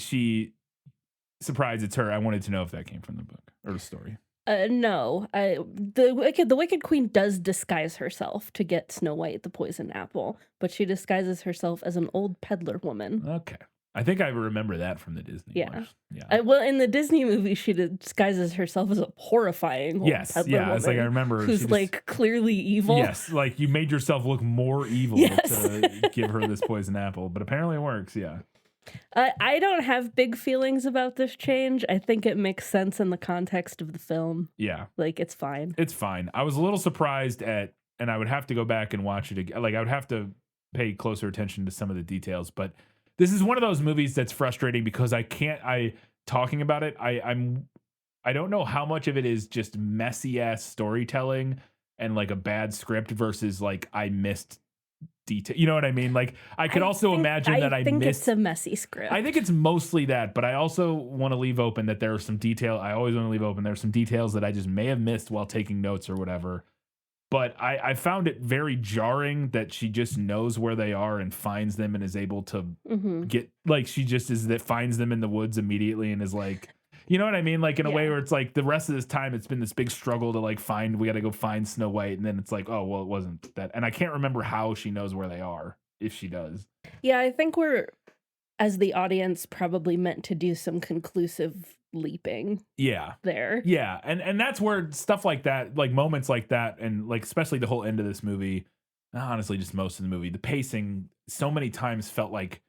surprised it's her. I wanted to know if that came from the book or the story.
No. The Wicked Queen does disguise herself to get Snow White the poison apple, but she disguises herself as an old peddler woman.
Okay. I think I remember that from the Disney one. Yeah.
Well, in the Disney movie, she disguises herself as a horrifying old peddler woman.
It's like I remember
who's like clearly evil.
Yes, like you made yourself look more evil to give her this poison apple, but apparently it works. Yeah.
I don't have big feelings about this change. I think it makes sense in the context of the film.
Yeah.
Like it's fine.
It's fine. I was a little surprised and I would have to go back and watch it again. Like I would have to pay closer attention to some of the details, but this is one of those movies that's frustrating because talking about it, I don't know how much of it is just messy ass storytelling and like a bad script versus like I missed detail. You know what I mean? Like I could also imagine that I
think
missed
it's a messy script.
I think it's mostly that, but I also want to leave open that there are some detail. I always want to leave open. There's some details that I just may have missed while taking notes or whatever. But I found it very jarring that she just knows where they are and finds them and is able to get, like, she just finds them in the woods immediately and is like, you know what I mean? Like in a way where it's like the rest of this time, it's been this big struggle to like we got to go find Snow White. And then it's like, oh, well, it wasn't that. And I can't remember how she knows where they are, if she does.
Yeah, I think we're, as the audience, probably meant to do some conclusive leaping there.
Yeah, and that's where stuff like that, like moments like that, and like especially the whole end of this movie, honestly just most of the movie, the pacing so many times felt like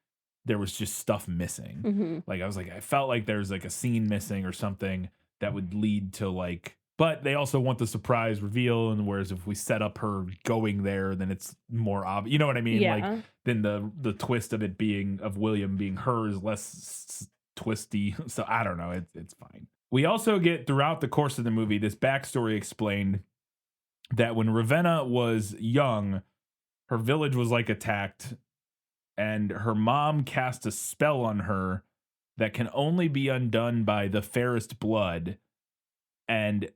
there was just stuff missing. Like I felt like there's like a scene missing or something that would lead to like, but they also want the surprise reveal, and whereas if we set up her going there, then it's more obvious, you know what I mean? Like then the twist of it being of William being her is less twisty. So I don't know. It's fine. We also get throughout the course of the movie this backstory explained that when Ravenna was young, her village was like attacked, and her mom cast a spell on her that can only be undone by the fairest blood. And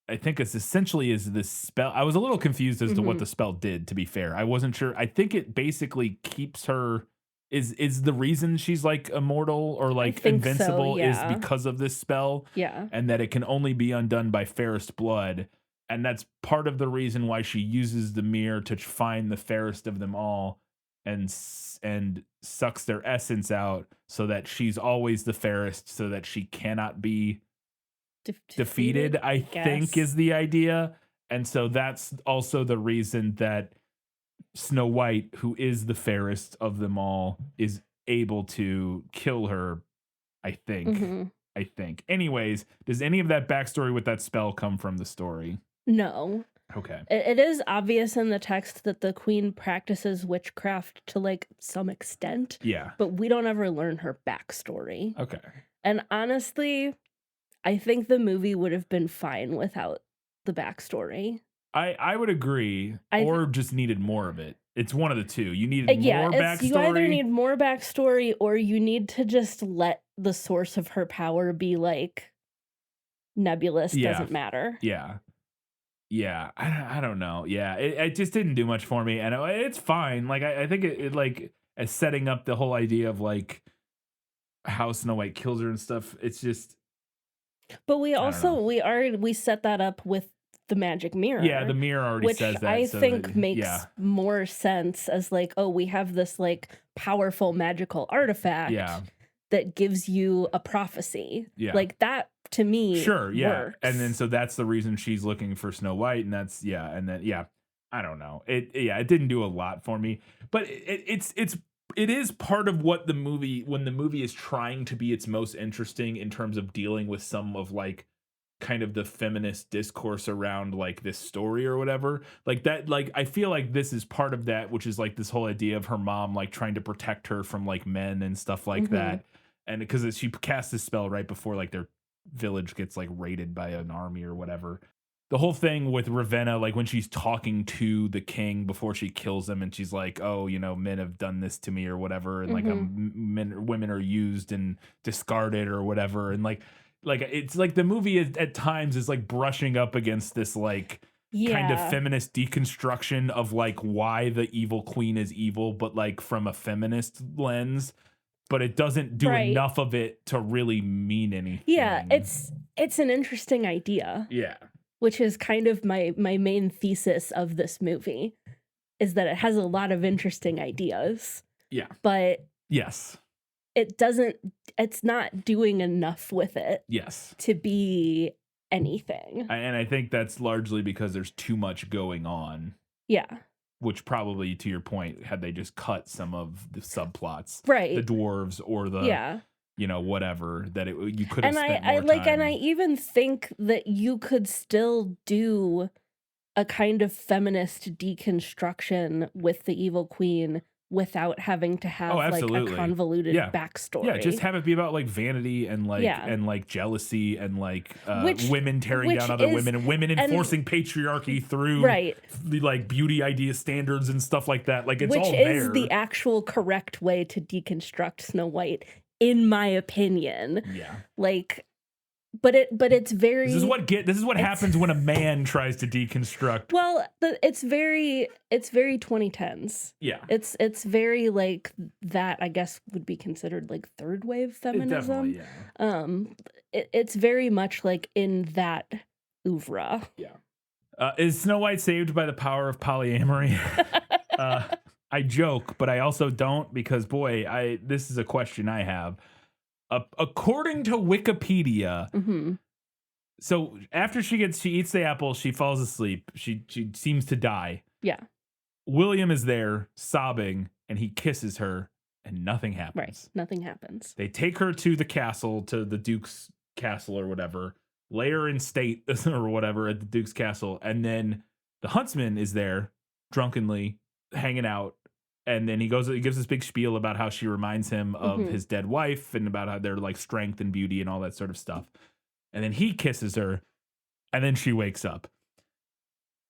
I think it's essentially is this spell. I was a little confused as to what the spell did, to be fair. I wasn't sure. I think it basically keeps her is the reason she's like immortal or like invincible is because of this spell.
Yeah.
And that it can only be undone by fairest blood. And that's part of the reason why she uses the mirror to find the fairest of them all and sucks their essence out so that she's always the fairest, so that she cannot be defeated, I think is the idea. And so that's also the reason that Snow White, who is the fairest of them all, is able to kill her, I think.
Mhm.
I think. Anyways, does any of that backstory with that spell come from the story?
No.
Okay.
It is obvious in the text that the queen practices witchcraft to like some extent,
Yeah.
but we don't ever learn her backstory.
Okay.
And honestly, I think the movie would have been fine without the backstory.
I would agree, or just needed more of it. It's one of the two. You needed more backstory.
You either need more backstory or you need to just let the source of her power be like nebulous, doesn't matter.
Yeah. Yeah. I don't know. Yeah. It just didn't do much for me. And it's fine. Like, I think it like, as setting up the whole idea of like how Snow White kills her and stuff. It's just.
But we also, we set that up with the magic mirror.
Yeah, the mirror already says that.
Which I think makes more sense as like, oh, we have this like powerful magical artifact that gives you a prophecy.
Yeah.
Like that to me
works.
And
then so that's the reason she's looking for Snow White, and that's and then I don't know. It didn't do a lot for me. But it is part of what the movie, when the movie is trying to be its most interesting in terms of dealing with some of like kind of the feminist discourse around like this story or whatever, like that, like I feel like this is part of that, which is like this whole idea of her mom like trying to protect her from like men and stuff like that. And because she casts this spell right before like their village gets like raided by an army or whatever. The whole thing with Ravenna, like when she's talking to the king before she kills him, and she's like, "Oh, you know, men have done this to me or whatever, and like women are used and discarded or whatever," and like it's like the movie at times is like brushing up against this like kind of feminist deconstruction of like why the evil queen is evil, but like from a feminist lens. But it doesn't do enough of it to really mean anything.
Yeah, it's an interesting idea.
Yeah.
Which is kind of my main thesis of this movie, is that it has a lot of interesting ideas.
Yeah.
But
yes,
it's not doing enough with it.
Yes.
To be anything.
And I think that's largely because there's too much going on.
Yeah.
Which probably, to your point, had they just cut some of the subplots,
right?
The dwarves or the you know, whatever, that you could have spent
more
time.
And I even think that you could still do a kind of feminist deconstruction with the evil queen without having to have like a convoluted backstory.
Yeah, just have it be about like vanity and like jealousy and like women tearing down other women and women enforcing patriarchy through the like beauty idea standards and stuff like that. Like it's all there. Which is
the actual correct way to deconstruct Snow White, in my opinion.
Yeah.
Like, but it's very.
This is what happens when a man tries to deconstruct.
Well, it's very 2010s.
Yeah.
It's very like that. I guess would be considered like third wave feminism. It's very much like in that oeuvre.
Yeah. Is Snow White saved by the power of polyamory? I joke, but I also don't, because boy, this is a question I have. According to Wikipedia, so after she eats the apple, she falls asleep. She seems to die.
Yeah.
William is there sobbing, and he kisses her, and nothing happens.
Right. Nothing happens.
They take her to the castle, to the Duke's castle or whatever, lay her in state or whatever at the Duke's castle, and then the Huntsman is there drunkenly hanging out. And then he gives this big spiel about how she reminds him of his dead wife and about how their like strength and beauty and all that sort of stuff. And then he kisses her, and then she wakes up.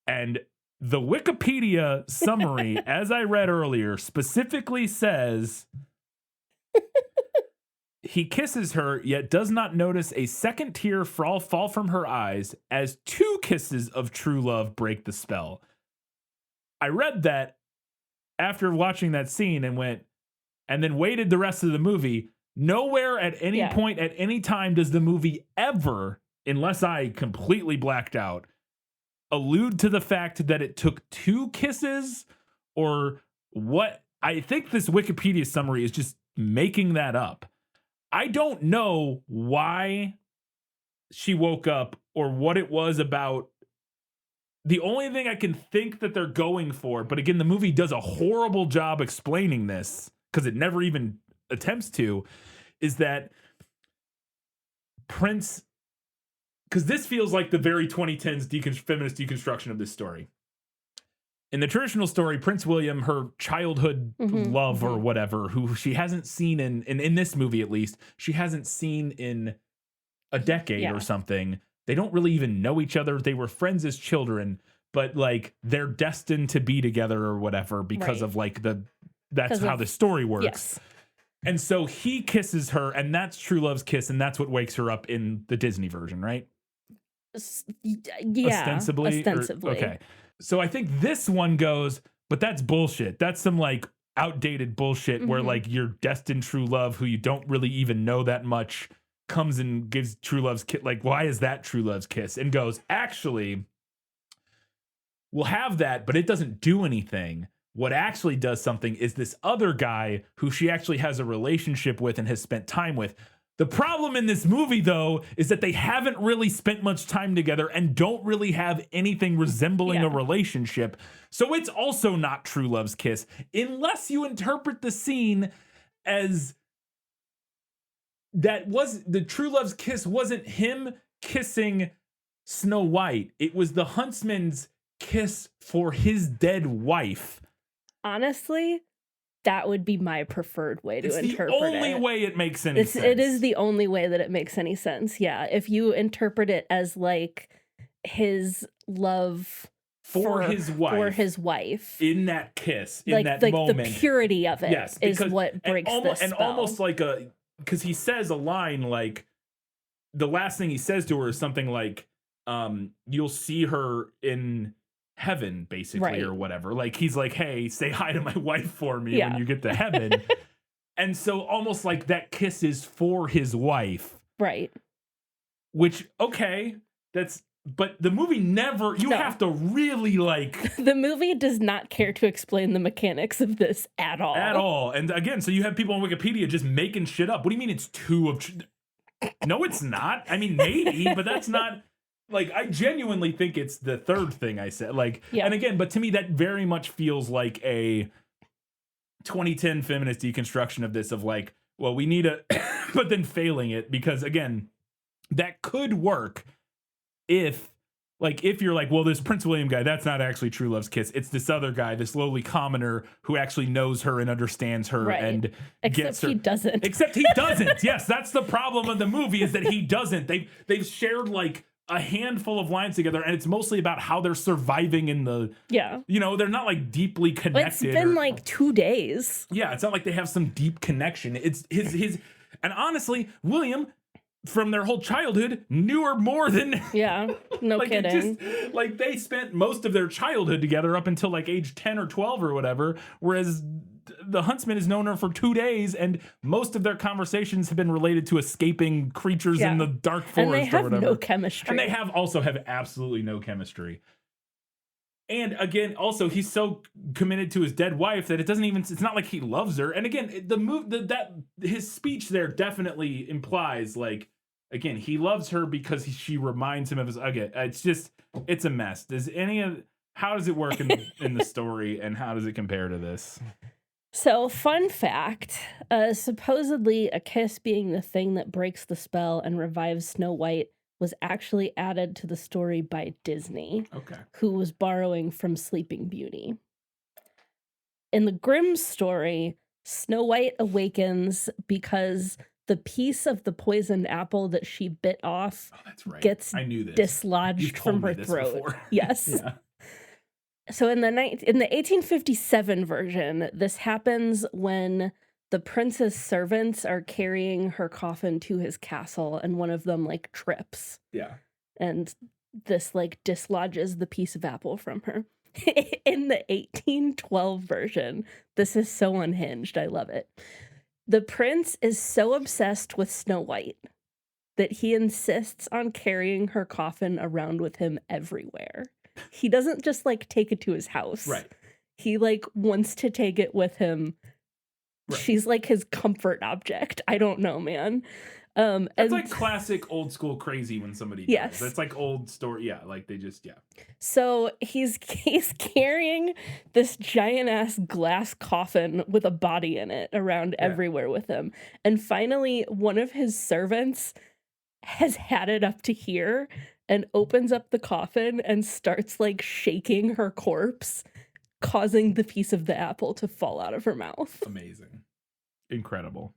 And the Wikipedia summary, as I read earlier, specifically says he kisses her, yet does not notice a second tear fall from her eyes as 2 kisses of true love break the spell. I read that after watching that scene and then waited the rest of the movie. Nowhere at any point at any time does the movie ever, unless I completely blacked out, allude to the fact that it took 2 kisses or what. I think this Wikipedia summary is just making that up. I don't know why she woke up or what it was about the only thing I can think that they're going for, but again, the movie does a horrible job explaining this because it never even attempts to, is that Prince, because this feels like the very 2010s feminist deconstruction of this story. In the traditional story, Prince William, her childhood love or whatever, who she hasn't seen in this movie at least, she hasn't seen in a decade or something. They don't really even know each other. They were friends as children, but like they're destined to be together or whatever because of like that's how the story works.
Yes.
And so he kisses her, and that's true love's kiss, and that's what wakes her up in the Disney version, right?
Yeah.
Ostensibly. Okay. So I think this one goes, but that's bullshit. That's some like outdated bullshit where like your destined true love, who you don't really even know that much, comes and gives true love's kiss. Like, why is that true love's kiss? And goes, actually, we'll have that, but it doesn't do anything. What actually does something is this other guy who she actually has a relationship with and has spent time with. The problem in this movie, though, is that they haven't really spent much time together and don't really have anything resembling a relationship. So it's also not true love's kiss, unless you interpret the scene as that was the true love's kiss wasn't him kissing Snow White. It was the Huntsman's kiss for his dead wife.
Honestly, that would be my preferred way to interpret it.
It's the only way it makes any sense.
It is the only way that it makes any sense. Yeah, if you interpret it as like his love
for his wife in that kiss, in
like,
that
like
moment,
the purity of it is what breaks this spell.
And almost like because he says a line like, the last thing he says to her is something like, "You'll see her in heaven," basically, or whatever. Like he's like, "Hey, say hi to my wife for me when you get to heaven." And so almost like that kiss is for his wife,
right?
Which but the movie never. You have to really like.
The movie does not care to explain the mechanics of this at all.
At all. And again, so you have people on Wikipedia just making shit up. What do you mean it's two of? No, it's not. I mean, maybe, but that's not. Like, I genuinely think it's the third thing I said. Like, and again, but to me, that very much feels like a 2010 feminist deconstruction of this, of like, well, we need a, but then failing it, because again, that could work if you're like, well, this Prince William guy, that's not actually true love's kiss. It's this other guy, this lowly commoner who actually knows her and understands her and gets her. Except he doesn't. Yes, that's the problem of the movie, is that he doesn't. They've shared like a handful of lines together, and it's mostly about how they're surviving in the they're not like deeply connected.
It's been like 2 days.
Yeah, it's not like they have some deep connection. It's his and honestly, William, from their whole childhood, knew her more than
no
like
kidding.
Like they spent most of their childhood together up until like age 10 or 12 or whatever, whereas the Huntsman has known her for 2 days, and most of their conversations have been related to escaping creatures in the dark forest,
and they have
or whatever.
no chemistry.
And they also have absolutely no chemistry. And again, also, he's so committed to his dead wife that it's not like he loves her. And again, that his speech there definitely implies, like, again, he loves her because she reminds him of his. Okay, it's a mess. How does it work in the story, and how does it compare to this?
So, fun fact, supposedly a kiss being the thing that breaks the spell and revives Snow White was actually added to the story by Disney, who was borrowing from Sleeping Beauty. In the Grimm story, Snow White awakens because the piece of the poisoned apple that she bit off gets dislodged from her throat. Yes. Yeah. So in the 1857 version, this happens when the prince's servants are carrying her coffin to his castle, and one of them like trips.
Yeah.
And this like dislodges the piece of apple from her. In the 1812 version, this is so unhinged. I love it. The prince is so obsessed with Snow White that he insists on carrying her coffin around with him everywhere. He doesn't just like take it to his house.
Right.
He like wants to take it with him. Right. She's like his comfort object. I don't know, man.
That's
And
like classic old school crazy when somebody dies.
Yes.
That's like old story. Yeah, like they just, yeah.
so he's carrying this giant ass glass coffin with a body in it around
Yeah.
everywhere with him. And finally, one of his servants has had it up to here and opens up the coffin and starts like shaking her corpse, causing the piece of the apple to fall out of her mouth.
Amazing. Incredible.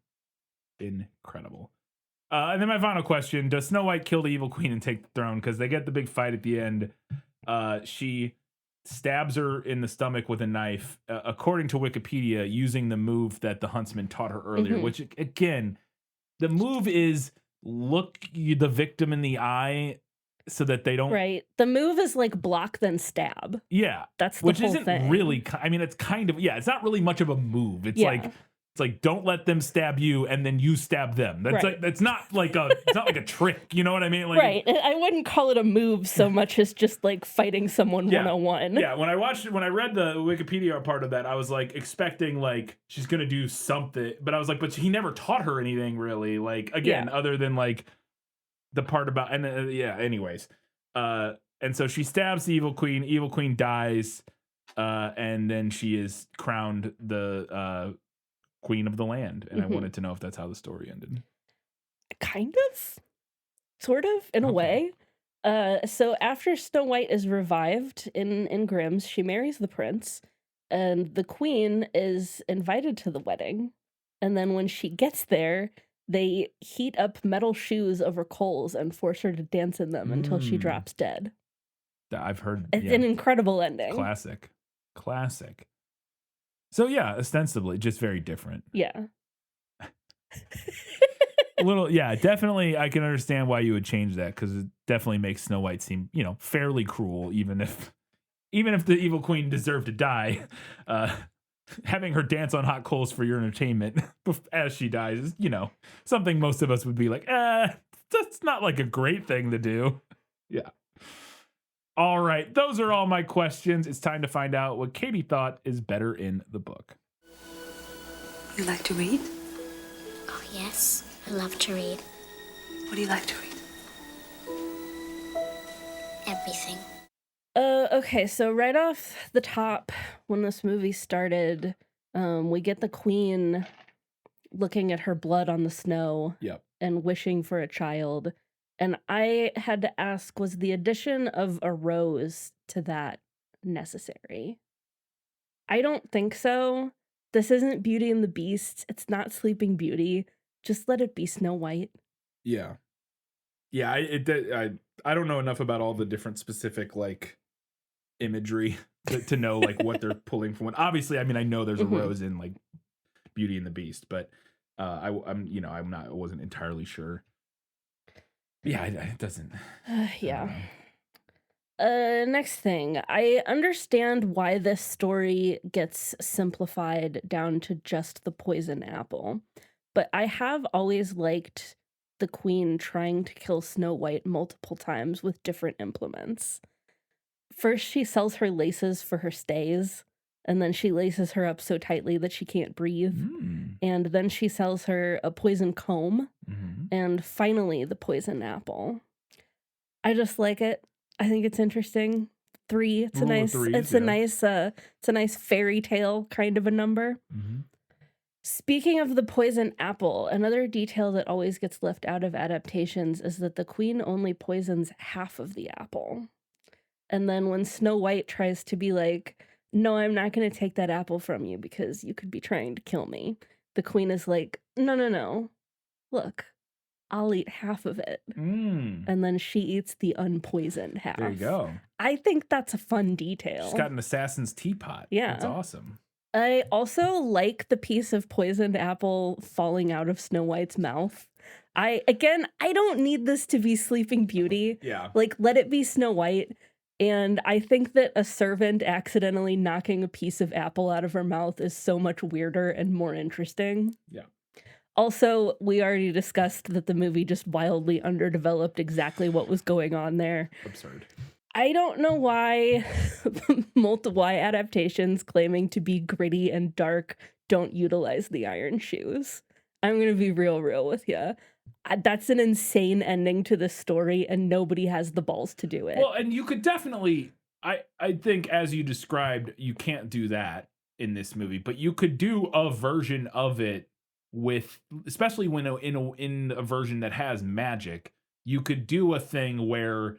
Incredible. And then my final question, does Snow White kill the evil queen and take the throne? Because they get the big fight at the end. She stabs her in the stomach with a knife, according to Wikipedia, using the move that the Huntsman taught her earlier,
Mhm.
which, again, the move is look the victim in the eye so that they don't...
Right. The move is like block then stab.
Yeah.
That's the
Which
whole
isn't
thing.
really... I mean, it's kind of... Yeah, it's not really much of a move. It's
Yeah.
like... It's like, don't let them stab you, and then you stab them. That's
Right.
like, that's not like a, it's not like a trick. You know what I mean? Like,
Right. I wouldn't call it a move so much as just like fighting someone
Yeah.
101.
Yeah. When I read the Wikipedia part of that, I was like expecting like she's gonna do something, but I was like, but he never taught her anything really. Like again,
Yeah.
other than like the part about yeah. Anyways, and so she stabs the evil queen. Evil queen dies, and then she is crowned the queen of the land. And I
Mhm.
wanted to know if that's how the story ended.
Kind of. Sort of, in a
Okay.
way. So after Snow White is revived in Grimm's, she marries the prince, and the queen is invited to the wedding. And then when she gets there, they heat up metal shoes over coals and force her to dance in them until she
Mm.
drops dead.
I've heard.
It's
Yeah.
an incredible ending.
Classic. So yeah, ostensibly just very different.
Yeah.
A little, yeah, definitely. I can understand why you would change that because it definitely makes Snow White seem, fairly cruel, even if the evil queen deserved to die. Having her dance on hot coals for your entertainment as she dies is, something most of us would be like, that's not like a great thing to do. Yeah. All right, those are all my questions. It's time to find out what Katie thought is better in the book.
You like to read?
Oh, yes. I love to read.
What do you like to read?
Everything.
Okay, so right off the top, when this movie started, we get the queen looking at her blood on the snow
Yep.
and wishing for a child. And I had to ask, was the addition of a rose to that necessary? I don't think so. This isn't Beauty and the Beast. It's not Sleeping Beauty. Just let it be Snow White.
Yeah. Yeah, I don't know enough about all the different specific like imagery to know like what they're pulling from. Obviously, I mean I know there's a
Mhm.
rose in like Beauty and the Beast, but I wasn't entirely sure. Yeah, it doesn't.
Yeah. Next thing, I understand why this story gets simplified down to just the poison apple, but I have always liked the queen trying to kill Snow White multiple times with different implements. First, she sells her laces for her stays, and then she laces her up so tightly that she can't breathe.
Mm.
And then she sells her a poison comb,
Mm-hmm.
and finally the poison apple. I just like it. I think it's interesting. 3. It's a
Rule of
nice.
threes,
It's
yeah.
a nice fairy tale kind of a number.
Mm-hmm.
Speaking of the poison apple, another detail that always gets left out of adaptations is that the queen only poisons half of the apple. And then when Snow White tries to be like, no, I'm not going to take that apple from you because you could be trying to kill me, the queen is like, no. Look, I'll eat half of it.
Mm.
And then she eats the unpoisoned half.
There you go.
I think that's a fun detail.
She's got an assassin's teapot.
Yeah.
That's awesome.
I also like the piece of poisoned apple falling out of Snow White's mouth. I don't need this to be Sleeping Beauty.
Yeah.
Like, let it be Snow White. And I think that a servant accidentally knocking a piece of apple out of her mouth is so much weirder and more interesting.
Yeah.
Also, we already discussed that the movie just wildly underdeveloped exactly what was going on there.
Absurd.
I don't know why why adaptations claiming to be gritty and dark don't utilize the iron shoes. I'm going to be real with you. that's an insane ending to the story, and nobody has the balls to do it.
Well, and you could definitely, I think, as you described, you can't do that in this movie, but you could do a version of it with, especially when in a version that has magic, you could do a thing where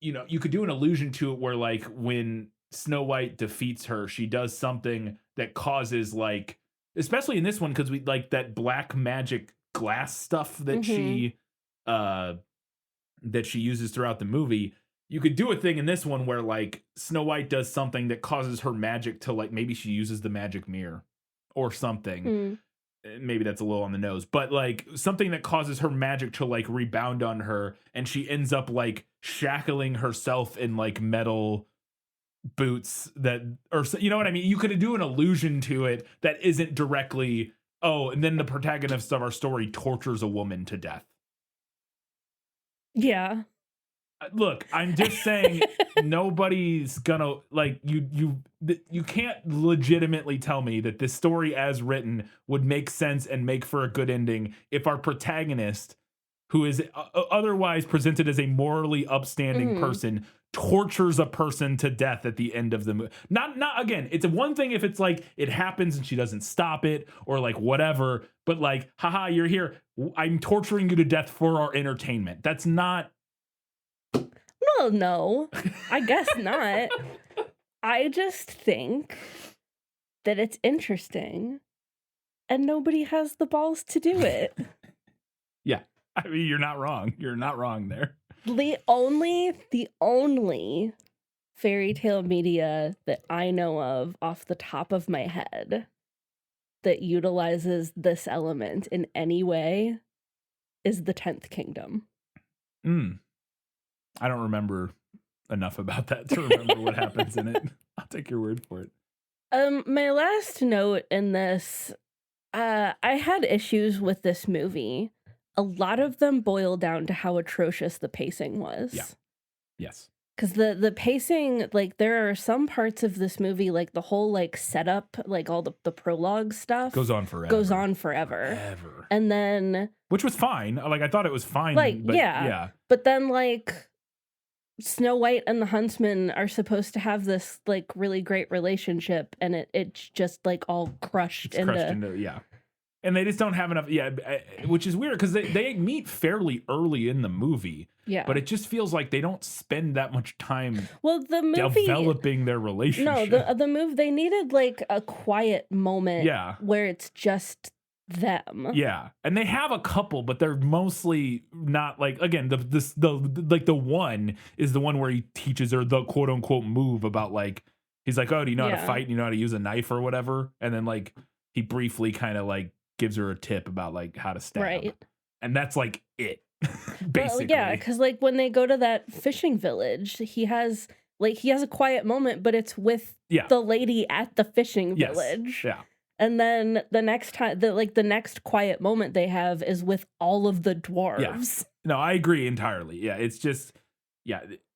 you could do an allusion to it where, like, when Snow White defeats her, she does something that causes, like, especially in this one, because we like that black magic glass stuff that she uses throughout the movie. You could do a thing in this one where, like, Snow White does something that causes her magic to, like, maybe she uses the magic mirror or something. Maybe that's a little on the nose, but, like, something that causes her magic to, like, rebound on her, and she ends up, like, shackling herself in, like, metal boots that, or you know what I mean? You could do an allusion to it that isn't directly, oh, and then the protagonist of our story tortures a woman to death.
Yeah.
Look, I'm just saying nobody's gonna, like, you can't legitimately tell me that this story as written would make sense and make for a good ending if our protagonist, who is otherwise presented as a morally upstanding person, tortures a person to death at the end of the movie. Not again, it's one thing if it's like it happens and she doesn't stop it or like whatever, but like, haha, you're here, I'm torturing you to death for our entertainment. That's not.
Well, no, I guess not. I just think that it's interesting and nobody has the balls to do it.
Yeah. I mean, you're not wrong. You're not wrong there.
The only fairy tale media that I know of off the top of my head that utilizes this element in any way is the 10th Kingdom.
I don't remember enough about that to remember what happens in it. I'll take your word for it.
My last note in this, I had issues with this movie. A lot of them boil down to how atrocious the pacing was.
Yeah. Yes.
Because the pacing, like, there are some parts of this movie, like the whole, like, setup, like all the prologue stuff
Goes on forever.
Forever. And then,
which was fine. Like, I thought it was fine.
like,
but yeah.
But then, like, Snow White and the Huntsman are supposed to have this, like, really great relationship, and it's just, like, all crushed into
yeah. And they just don't have enough, which is weird because they meet fairly early in the movie.
Yeah.
But it just feels like they don't spend that much time
the movie
developing their relationship.
No, the move, they needed, like, a quiet moment where it's just them.
Yeah. And they have a couple, but they're mostly not, like, again, the one is the one where he teaches her the quote unquote move about, like, he's like, oh, do you know how to fight? Do you know how to use a knife or whatever? And then, like, he briefly kind of, like, gives her a tip about, like, how to stab.
Right.
And that's, like, it. Basically.
Well, yeah, because, like, when they go to that fishing village, he has a quiet moment, but it's with the lady at the fishing village.
Yeah.
And then the next time, the next quiet moment they have is with all of the dwarves.
Yeah. No, I agree entirely. Yeah, it's just,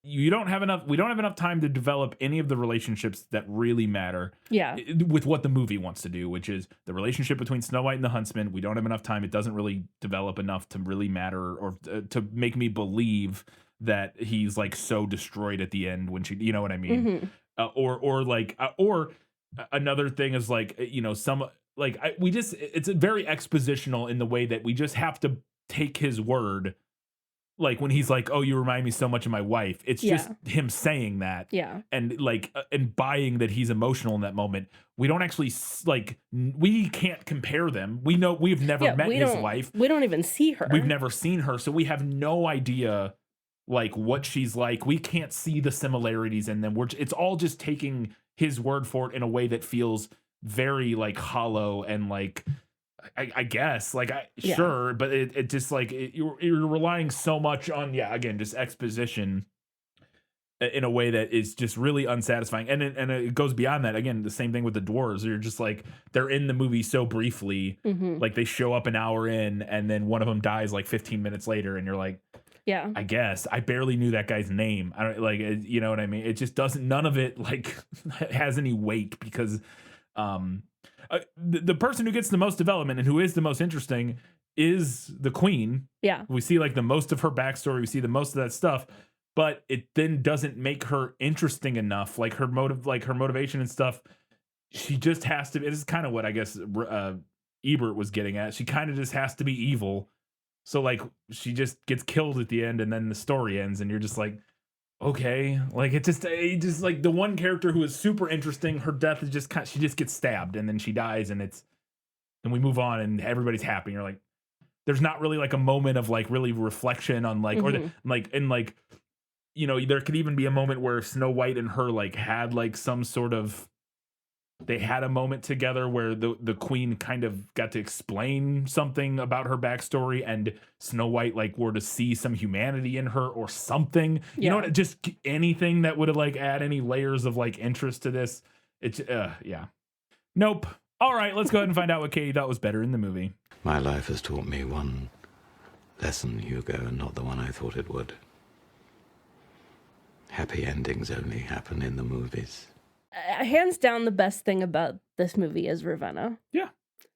we don't have enough time to develop any of the relationships that really matter.
Yeah.
With what the movie wants to do, which is the relationship between Snow White and the Huntsman. We don't have enough time. It doesn't really develop enough to really matter or to make me believe that he's, like, so destroyed at the end when she, you know what I mean? Or another thing is, like, some, like, it's a very expositional in the way that we just have to take his word. Like, when he's like, oh, you remind me so much of my wife. It's just him saying that.
Yeah.
And, like, and buying that he's emotional in that moment. We don't actually, like, we can't compare them. We know we've never met his wife.
We don't even see her.
We've never seen her. So we have no idea, like, what she's like. We can't see the similarities in them. It's all just taking his word for it in a way that feels very, like, hollow and, like, I guess, like, sure, but it just, like, you're relying so much on, again, just exposition in a way that is just really unsatisfying. And it goes beyond that. Again, the same thing with the dwarves. You're just, like, they're in the movie so briefly, like, they show up an hour in and then one of them dies, like, 15 minutes later. And you're like,
yeah,
I guess I barely knew that guy's name. I don't, like, you know what I mean? It just doesn't, none of it, like, has any weight because, the person who gets the most development and who is the most interesting is the queen.
Yeah.
We see like the most of her backstory. We see the most of that stuff, but it then doesn't make her interesting enough. Like her motivation and stuff. She just has to. This is kind of what I guess Ebert was getting at. She kind of just has to be evil. So like she just gets killed at the end, and then the story ends, and you're just like, okay, like it just like the one character who is super interesting. Her death is just she just gets stabbed, and then she dies, and we move on, and everybody's happy. And you're like, there's not really like a moment of like really reflection on like or like you know, there could even be a moment where Snow White and her like had like some sort of. They had a moment together where the queen kind of got to explain something about her backstory, and Snow White like were to see some humanity in her or something. You know what? Just anything that would have like add any layers of like interest to this. It's yeah. Nope. All right, let's go ahead and find out what Katie thought was better in the movie.
My life has taught me one lesson, Hugo, and not the one I thought it would. Happy endings only happen in the movies.
Hands down, the best thing about this movie is Ravenna.
Yeah.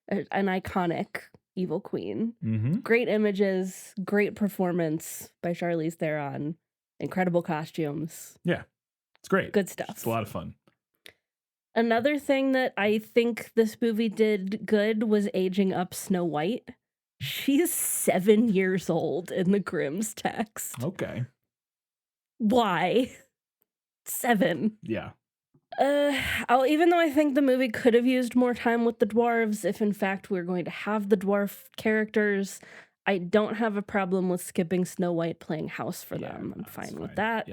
An iconic evil queen.
Mm-hmm.
Great images, great performance by Charlize Theron, incredible costumes.
Yeah, it's great.
Good stuff.
It's a lot of fun.
Another thing that I think this movie did good was aging up Snow White. She's 7 years old in the Grimm's text.
Okay.
Why? 7.
Yeah.
Even though I think the movie could have used more time with the dwarves, if in fact we're going to have the dwarf characters, I don't have a problem with skipping Snow White playing house for them. I'm fine with that.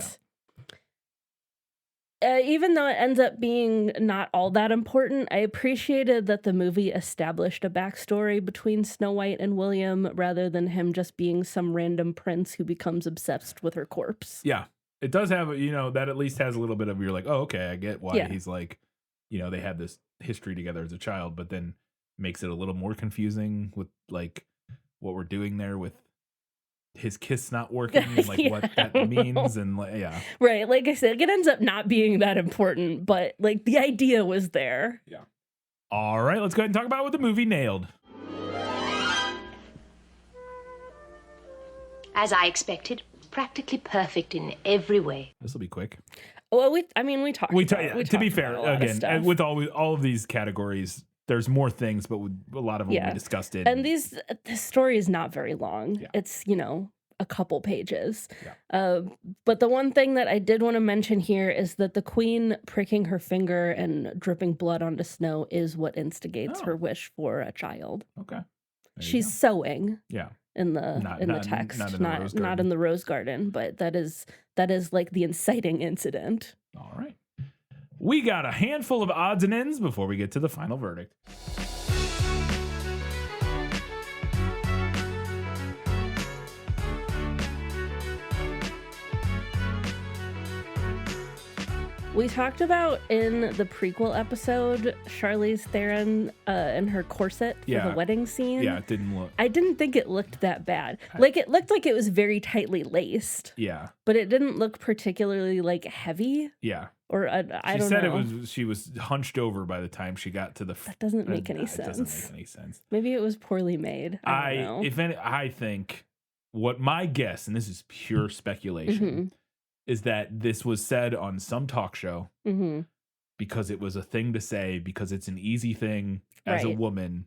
Yeah. Even though it ends up being not all that important, I appreciated that the movie established a backstory between Snow White and William rather than him just being some random prince who becomes obsessed with her corpse.
Yeah. It does have, you know, that at least has a little bit of, you're like, oh, okay, I get why he's like, you know, they had this history together as a child, but then makes it a little more confusing with like what we're doing there with his kiss not working and like what that means. And like, yeah.
Right. Like I said, it ends up not being that important, but like the idea was there.
Yeah. All right, let's go ahead and talk about what the movie nailed.
As I expected. Practically perfect in every way.
This will be quick.
Well, we talked.
To be fair, again, with all of these categories, there's more things, but with a lot of them we discussed it.
And this story is not very long.
Yeah.
It's, you know, a couple pages.
Yeah.
But the one thing that I did want to mention here is that the queen pricking her finger and dripping blood onto snow is what instigates her wish for a child.
Okay.
She's sewing.
Yeah.
In the text, not in the rose garden, but that is like the inciting incident.
All right, we got a handful of odds and ends before we get to the final verdict.
We talked about in the prequel episode Charlize Theron and her corset for the wedding scene.
Yeah, it didn't look.
I didn't think it looked that bad. Like it looked like it was very tightly laced.
Yeah,
but it didn't look particularly like heavy.
Yeah,
or I don't know.
She said she was hunched over by the time she got to the.
That doesn't make any sense.
It doesn't make any sense.
Maybe it was poorly made. I don't know.
I think what my guess, and this is pure speculation. Is that this was said on some talk show because it was a thing to say, because it's an easy thing as a woman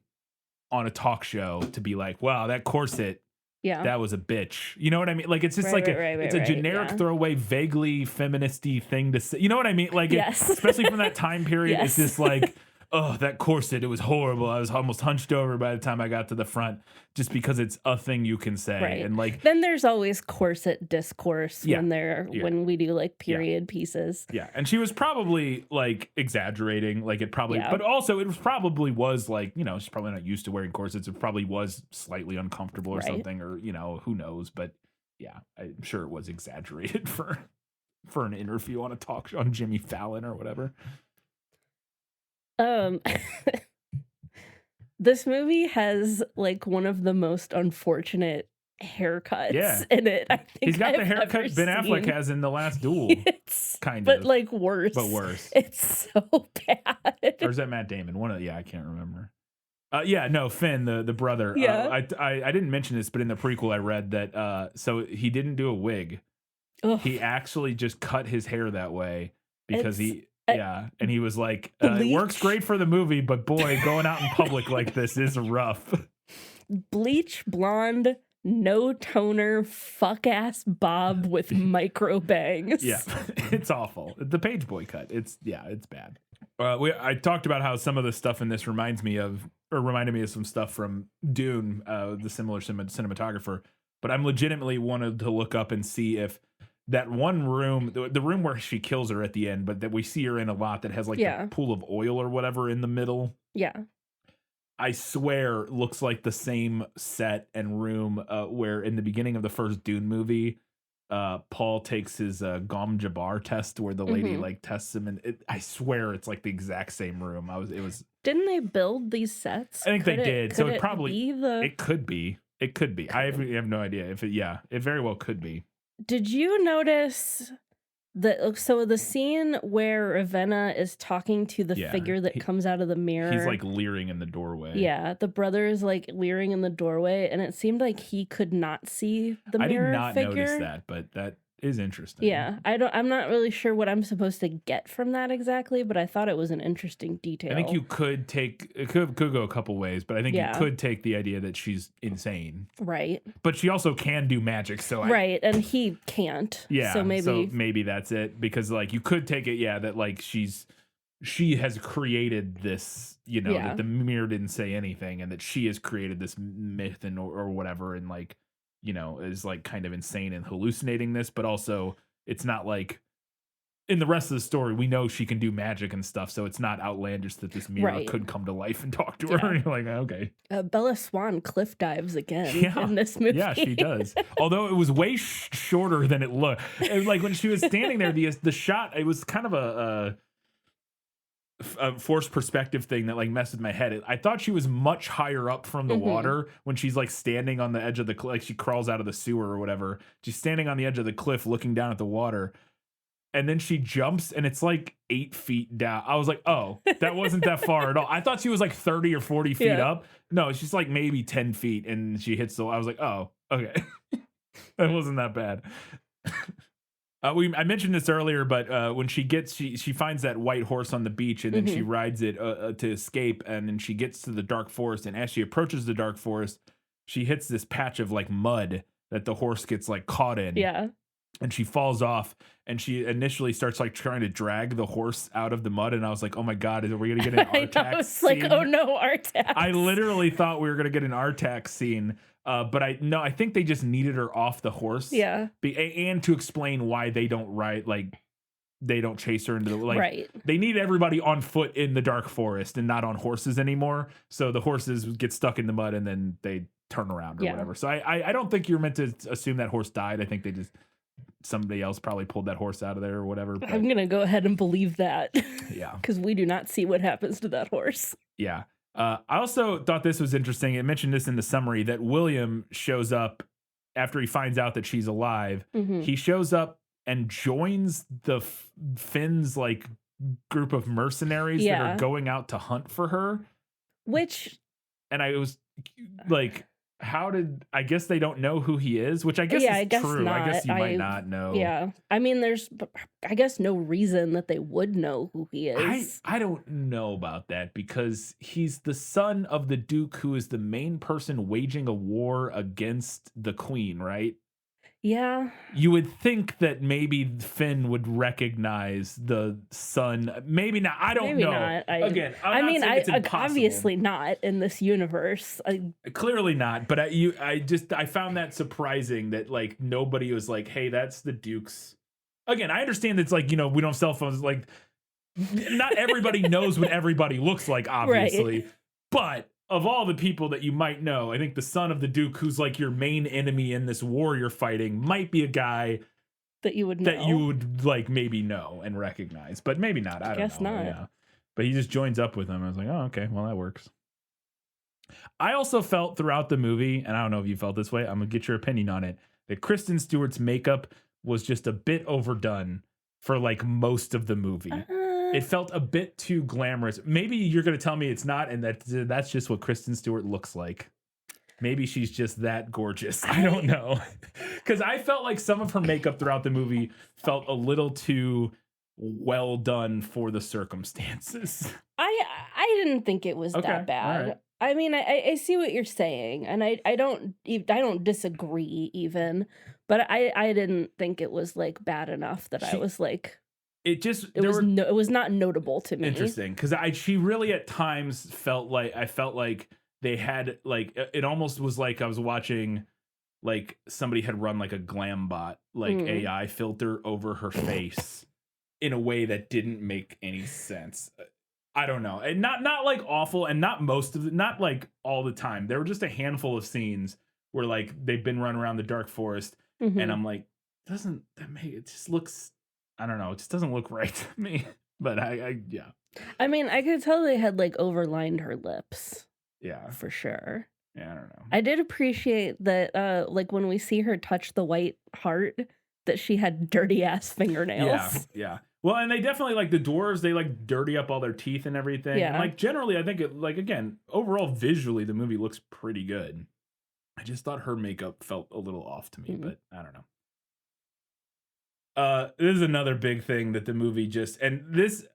on a talk show to be like, wow, that corset, that was a bitch. You know what I mean? Like, it's just it's a generic throwaway, vaguely feministy thing to say. You know what I mean? Like, especially from that time period, it's just like, oh, that corset, it was horrible. I was almost hunched over by the time I got to the front, just because it's a thing you can say.
Right.
And like,
then there's always corset discourse when we do like period pieces.
Yeah. And she was probably like exaggerating, like it probably, but also it probably was like, you know, she's probably not used to wearing corsets. It probably was slightly uncomfortable or something, or, you know, who knows? But yeah, I'm sure it was exaggerated for an interview on a talk show on Jimmy Fallon or whatever.
This movie has like one of the most unfortunate haircuts in it. I think
he's got the haircut Ben Affleck has in The Last Duel.
But like worse.
But worse.
It's so bad.
Or is that Matt Damon? I can't remember. Yeah, no, Finn, the brother.
Yeah.
I didn't mention this, but in the prequel, I read that so he didn't do a wig.
Ugh.
He actually just cut his hair that way because
It's
and he was like, it works
bleach.
great for the movie, but boy, going out in public like this is rough.
Bleach blonde, no toner, fuck ass bob with micro bangs.
Yeah, it's awful. The page boy cut. It's bad. I talked about how some of the stuff in this reminded me of some stuff from Dune, the similar cinematographer. But I'm legitimately wanted to look up and see if that one room, the room where she kills her at the end, but that we see her in a lot, that has like the pool of oil or whatever in the middle.
Yeah.
I swear looks like the same set and room where in the beginning of the first Dune movie, Paul takes his Gom Jabbar test where the lady like tests him, and I swear it's like the exact same room.
Didn't they build these sets?
I think they did. So it probably
it
could be. It could be. I have no idea if it very well could be.
Did you notice the scene where Ravenna is talking to the figure that comes out of the mirror?
He's like leering in the doorway.
Yeah, the brother is like leering in the doorway, and it seemed like he could not see the mirror figure.
I did not notice that, but that is interesting.
Yeah, I'm not really sure what I'm supposed to get from that exactly, but I thought it was an interesting detail.
I think you could could go a couple ways, but I think you could take the idea that she's insane. Right. But she also can do magic, so
right, and he can't.
Yeah.
So
maybe that's it, because like you could take it, that like she has created this, that the mirror didn't say anything, and that she has created this myth and or whatever, and like, is like kind of insane and hallucinating this, but also it's not like in the rest of the story, we know she can do magic and stuff, so it's not outlandish that this mirror could come to life and talk to her. And you're like, okay.
Bella Swan cliff dives again in this movie.
Yeah, she does. Although it was way shorter than it looked. And like when she was standing there, the shot, it was kind of a forced perspective thing that like messed with my head. I thought she was much higher up from the water when she's like standing on the edge of the cliff, like she crawls out of the sewer or whatever. She's standing on the edge of the cliff looking down at the water, and then she jumps and it's like 8 feet down. I was like, oh, that wasn't that far at all. I thought she was like 30 or 40 feet up. No, she's like maybe 10 feet, and she hits I was like, oh, okay. That wasn't that bad. I mentioned this earlier, but when she finds that white horse on the beach, and then she rides it to escape, and then she gets to the dark forest, and as she approaches the dark forest, she hits this patch of like mud that the horse gets like caught in. Yeah. And she falls off, and she initially starts like trying to drag the horse out of the mud, and I was like, oh my God, are we going to get an Artax
it's
scene?
like, oh no, Artax.
I literally thought we were going to get an Artax scene. But I think they just needed her off the horse. Yeah. And to explain why they don't ride, like, they don't chase her into the, like, they need everybody on foot in the dark forest and not on horses anymore. So the horses get stuck in the mud and then they turn around or whatever. So I don't think you're meant to assume that horse died. I think somebody else probably pulled that horse out of there or whatever. But
I'm going to go ahead and believe that.
Yeah.
Because we do not see what happens to that horse.
Yeah. I also thought this was interesting. It mentioned this in the summary that William shows up after he finds out that she's alive. He shows up and joins the Finn's like group of mercenaries that are going out to hunt for her. And I was like, I guess they don't know who he is, which I guess is true.
Not.
I guess you might not know.
Yeah. I mean, there's, I guess, no reason that they would know who he is.
I don't know about that, because he's the son of the Duke, who is the main person waging a war against the Queen, right?
Yeah.
You would think that maybe Finn would recognize the son. Maybe not. I don't know.
Not.
Again, it's
obviously not in this universe.
Clearly not. But I found that surprising that like nobody was like, hey, that's the Duke's. Again, I understand it's like, we don't have cell phones. Like, not everybody knows what everybody looks like, obviously. Right. But of all the people that you might know, I think the son of the Duke, who's like your main enemy in this war you're fighting, might be a guy
that you would know.
That you would like maybe know and recognize, but maybe not. I don't know. Not. Yeah. But he just joins up with them. I was like, oh, okay, well, that works. I also felt throughout the movie, and I don't know if you felt this way, I'm gonna get your opinion on it, that Kristen Stewart's makeup was just a bit overdone for like most of the movie. It felt a bit too glamorous. Maybe you're going to tell me it's not, and that's just what Kristen Stewart looks like. Maybe she's just that gorgeous. I don't know. Because I felt like some of her makeup throughout the movie felt a little too well done for the circumstances.
I didn't think it was that bad.
All right.
I mean, I see what you're saying, and I don't disagree even, but I didn't think it was like bad enough that I was like,
it
was not notable to me.
Interesting, because she really at times felt like they had like it almost was like I was watching like somebody had run like a glam bot like AI filter over her face in a way that didn't make any sense. I don't know. And not like awful, and not most of it, not like all the time. There were just a handful of scenes where like they've been running around the dark forest and I'm like, doesn't that make it just looks, I don't know, it just doesn't look right to me. But yeah.
I mean, I could tell they had like overlined her lips.
Yeah.
For sure.
Yeah, I don't know.
I did appreciate that like when we see her touch the white heart that she had dirty ass fingernails.
Yeah. Well, and they definitely like the dwarves, they like dirty up all their teeth and everything.
Yeah.
And like generally I think it like again, overall visually the movie looks pretty good. I just thought her makeup felt a little off to me, but I don't know. This is another big thing that the movie just, and this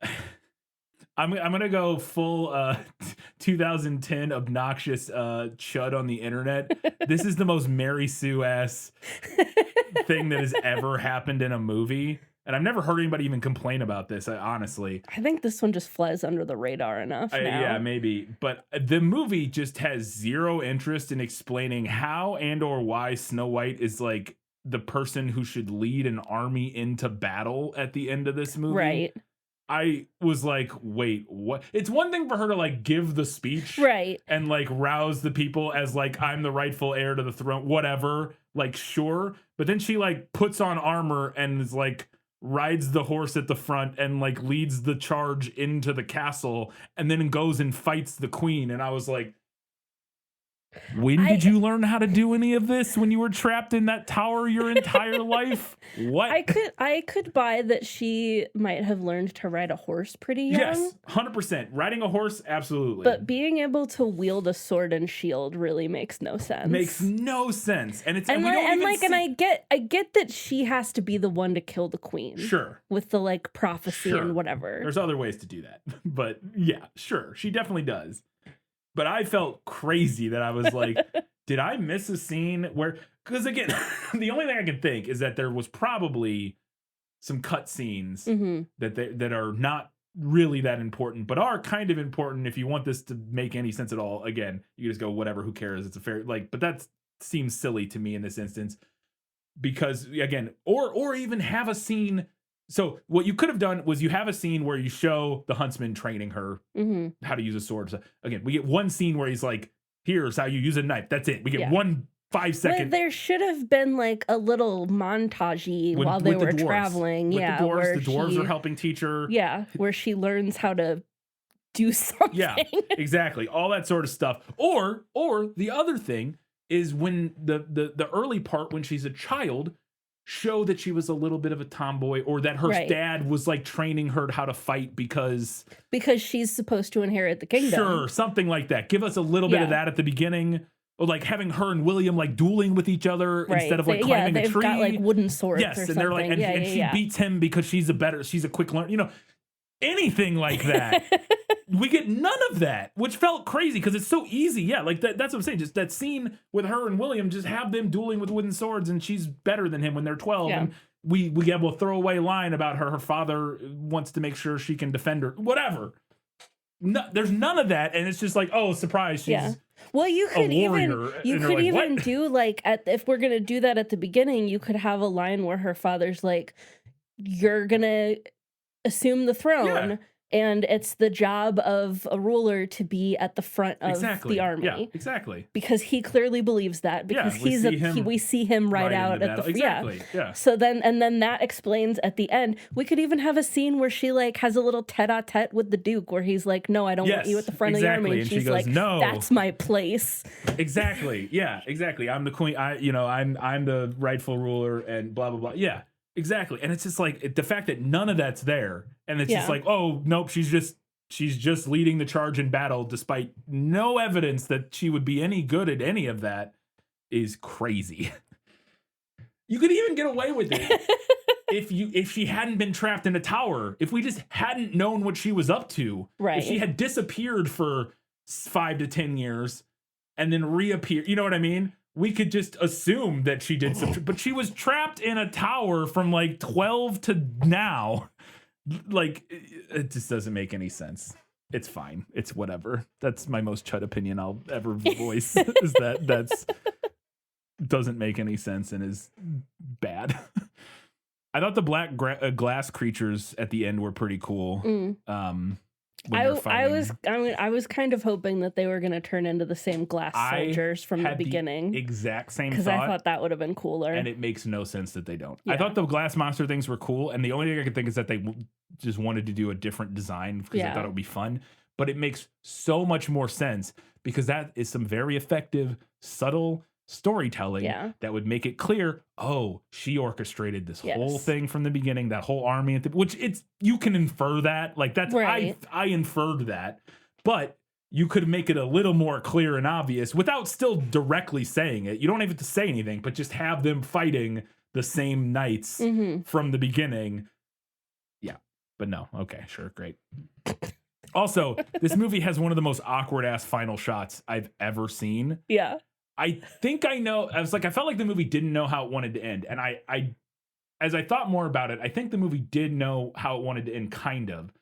I'm gonna go full 2010 obnoxious chud on the internet. This is the most Mary Sue ass thing that has ever happened in a movie. And I've never heard anybody even complain about this, honestly.
I think this one just flies under the radar enough now.
Yeah, maybe. But the movie just has zero interest in explaining how and or why Snow White is like the person who should lead an army into battle at the end of this movie.
Right.
I was like, wait, what? It's one thing for her to like give the speech.
Right.
And like rouse the people as like, I'm the rightful heir to the throne, whatever. Like, sure. But then she like puts on armor and is like, rides the horse at the front and like leads the charge into the castle and then goes and fights the queen. And I was like, when did you learn how to do any of this? When you were trapped in that tower your entire life? What?
I could buy that she might have learned to ride a horse pretty young.
Yes, 100%. Riding a horse, absolutely.
But being able to wield a sword and shield really makes no sense.
Makes no sense. And it's
and I get that she has to be the one to kill the queen.
Sure.
With the like prophecy and whatever.
There's other ways to do that. But yeah, sure. She definitely does. But I felt crazy that I was like, did I miss a scene where, because again, the only thing I can think is that there was probably some cut scenes that are not really that important, but are kind of important if you want this to make any sense at all. Again, you just go, whatever, who cares? It's a fair, like, but that seems silly to me in this instance because again, or even have a scene. So what you could have done was you have a scene where you show the huntsman training her how to use a sword. So again, we get one scene where he's like, here's how you use a knife. That's it. We get 1 5-second.
But there should have been like a little montage while they were traveling.
With the dwarves are helping teach her.
Yeah, where she learns how to do something.
Yeah, exactly. All that sort of stuff. Or the other thing is when the early part when she's a child, show that she was a little bit of a tomboy, or that her dad was like training her how to fight because
she's supposed to inherit the kingdom.
Sure, something like that. Give us a little bit of that at the beginning, or like having her and William like dueling with each other instead of like climbing a tree.
They've got like wooden swords.
Yes,
or
and
something.
they're like, and she beats him because she's a quick learner. You know, anything like that. We get none of that, which felt crazy because it's so easy. Yeah, like that's what I'm saying. Just that scene with her and William, just have them dueling with wooden swords, and she's better than him when they're 12. Yeah. And we have a throwaway line about her could wants to make sure she can defend her. Whatever. No, there's none of that, and it's just like, oh, surprise, she's
well, you could even
like,
do like if we're gonna do that at the beginning, you could have a line where her father's like, "You're gonna assume the throne." Yeah. And it's the job of a ruler to be at the front of the army.
Yeah, exactly.
Because he clearly believes that. Because we see him ride out at the
exactly. Yeah.
So then that explains at the end. We could even have a scene where she like has a little tête-à-tête with the Duke, where he's like, "No, I don't want you at the front of the army." And she's
goes,
like,
"No,
that's my place."
Exactly. Yeah. Exactly. I'm the queen. I'm the rightful ruler, and blah blah blah. Yeah. Exactly. And it's just like the fact that none of that's there. And it's just like, oh, nope, she's just leading the charge in battle despite no evidence that she would be any good at any of that is crazy. You could even get away with it if she hadn't been trapped in a tower, if we just hadn't known what she was up to.
Right.
If she had disappeared for 5 to 10 years and then reappeared, you know what I mean? We could just assume that she did some, but she was trapped in a tower from like 12 to now. Like, it just doesn't make any sense. It's fine. It's whatever. That's my most chud opinion I'll ever voice is that's doesn't make any sense and is bad. I thought the black glass creatures at the end were pretty cool.
I was kind of hoping that they were going to turn into the same glass soldiers from the beginning.
Exact same thought.
Because I thought that would have been cooler.
And it makes no sense that they don't.
Yeah.
I thought the glass monster things were cool. And the only thing I could think is that they just wanted to do a different design because I thought it would be fun. But it makes so much more sense because that is some very effective, subtle storytelling that would make it clear, oh, she orchestrated this whole thing from the beginning, that whole army, which you can infer that. Like that's, I inferred that, but you could make it a little more clear and obvious without still directly saying it. You don't have to say anything, but just have them fighting the same knights from the beginning. Yeah, but no. Okay, sure. Great. Also, this movie has one of the most awkward ass final shots I've ever seen.
Yeah.
I think I know. I felt like the movie didn't know how it wanted to end. And as I thought more about it, I think the movie did know how it wanted to end, kind of,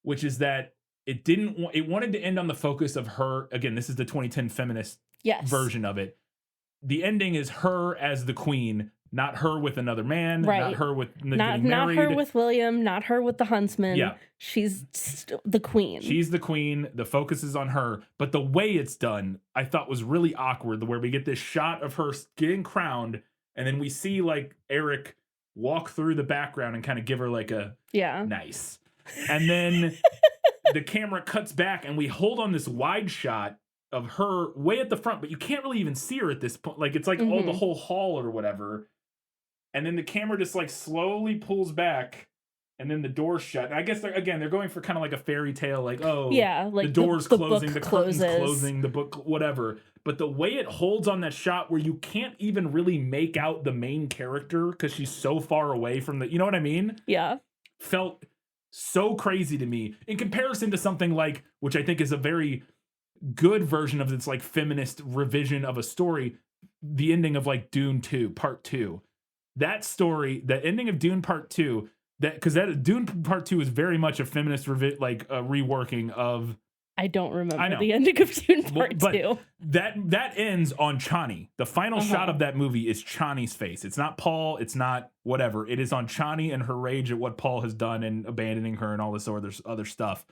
which is that it wanted to end on the focus of her. Again, this is the 2010 feminist version of it. The ending is her as the queen, not her with another man, not her with getting married.
Not her with William, not her with the Huntsman. Yeah. She's the queen.
She's the queen. The focus is on her. But the way it's done, I thought was really awkward, where we get this shot of her getting crowned, and then we see like Eric walk through the background and kind of give her like a nice. And then the camera cuts back and we hold on this wide shot of her way at the front, but you can't really even see her at this point. Like it's like all the whole hall or whatever. And then the camera just like slowly pulls back, and then the door's shut. And I guess they're going for kind of like a fairy tale, like like the door's closing, the curtain's closing, the book, whatever. But the way it holds on that shot, where you can't even really make out the main character because she's so far away from you know what I mean?
Yeah,
felt so crazy to me in comparison to something like, which I think is a very good version of this like feminist revision of a story, the ending of like Dune 2 Part 2. That story, the ending of Dune Part 2, because Dune Part 2 is very much a feminist reworking of.
I don't remember the ending of Dune Part 2.
That ends on Chani. The final shot of that movie is Chani's face. It's not Paul. It's not whatever. It is on Chani and her rage at what Paul has done and abandoning her and all this other stuff,